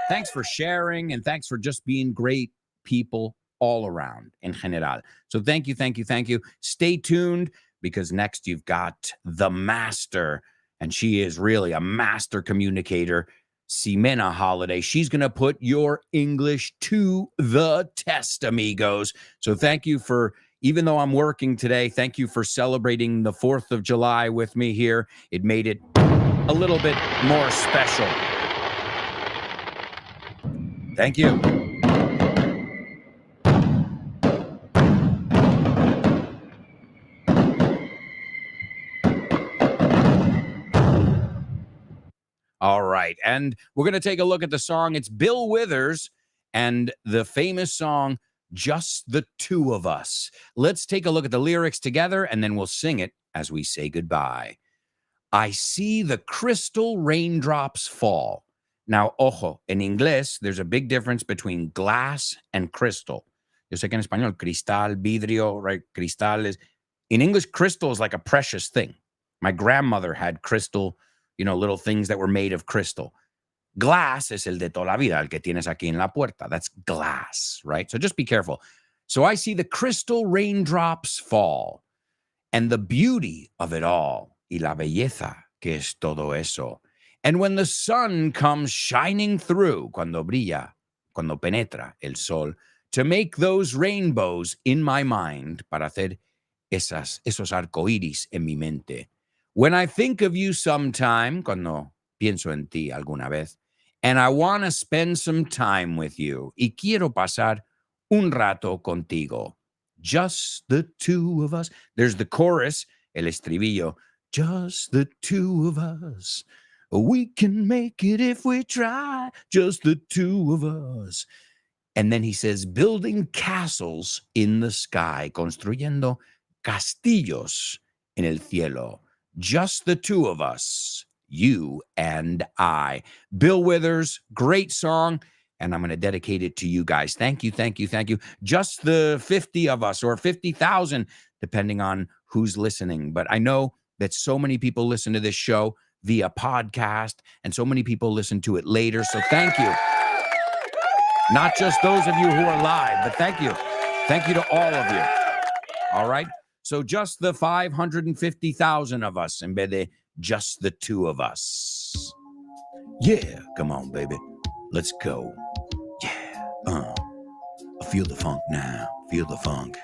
Thanks for sharing. And thanks for just being great people all around in general. So thank you, thank you, thank you. Stay tuned because next you've got the master, and she is really a master communicator, Ximena holiday. She's going to put your English to the test, amigos. So thank you for, even though I'm working today, thank you for celebrating the 4th of July with me here. It made it a little bit more special. Thank you. All right. And we're going to take a look at the song. It's Bill Withers and the famous song, Just the Two of Us. Let's take a look at the lyrics together, and then we'll sing it as we say goodbye. I see the crystal raindrops fall. Now, ojo, en inglés, there's a big difference between glass and crystal. Yo sé que en español, cristal, vidrio, right? Cristal is, in English, crystal is like a precious thing. My grandmother had crystal, little things that were made of crystal. Glass es el de toda la vida, el que tienes aquí en la puerta. That's glass, right? So just be careful. So I see the crystal raindrops fall, and the beauty of it all, y la belleza que es todo eso. And when the sun comes shining through, cuando brilla, cuando penetra el sol, to make those rainbows in my mind, para hacer esos arcoíris en mi mente. When I think of you sometime, cuando pienso en ti alguna vez, and I want to spend some time with you, y quiero pasar un rato contigo. Just the two of us. There's the chorus, el estribillo. Just the two of us. We can make it if we try. Just the two of us. And then he says, building castles in the sky, construyendo castillos en el cielo. Just the two of us, you and I. Bill Withers, great song. And I'm going to dedicate it to you guys. Thank you, thank you, thank you. Just the 50 of us, or 50,000, depending on who's listening. But I know that so many people listen to this show via podcast, and so many people listen to it later. So thank you. Not just those of you who are live, but thank you. Thank you to all of you. All right? So just the 550,000 of us, en vez de just the two of us. Yeah, come on, baby. Let's go. Yeah. I feel the funk now. Feel the funk.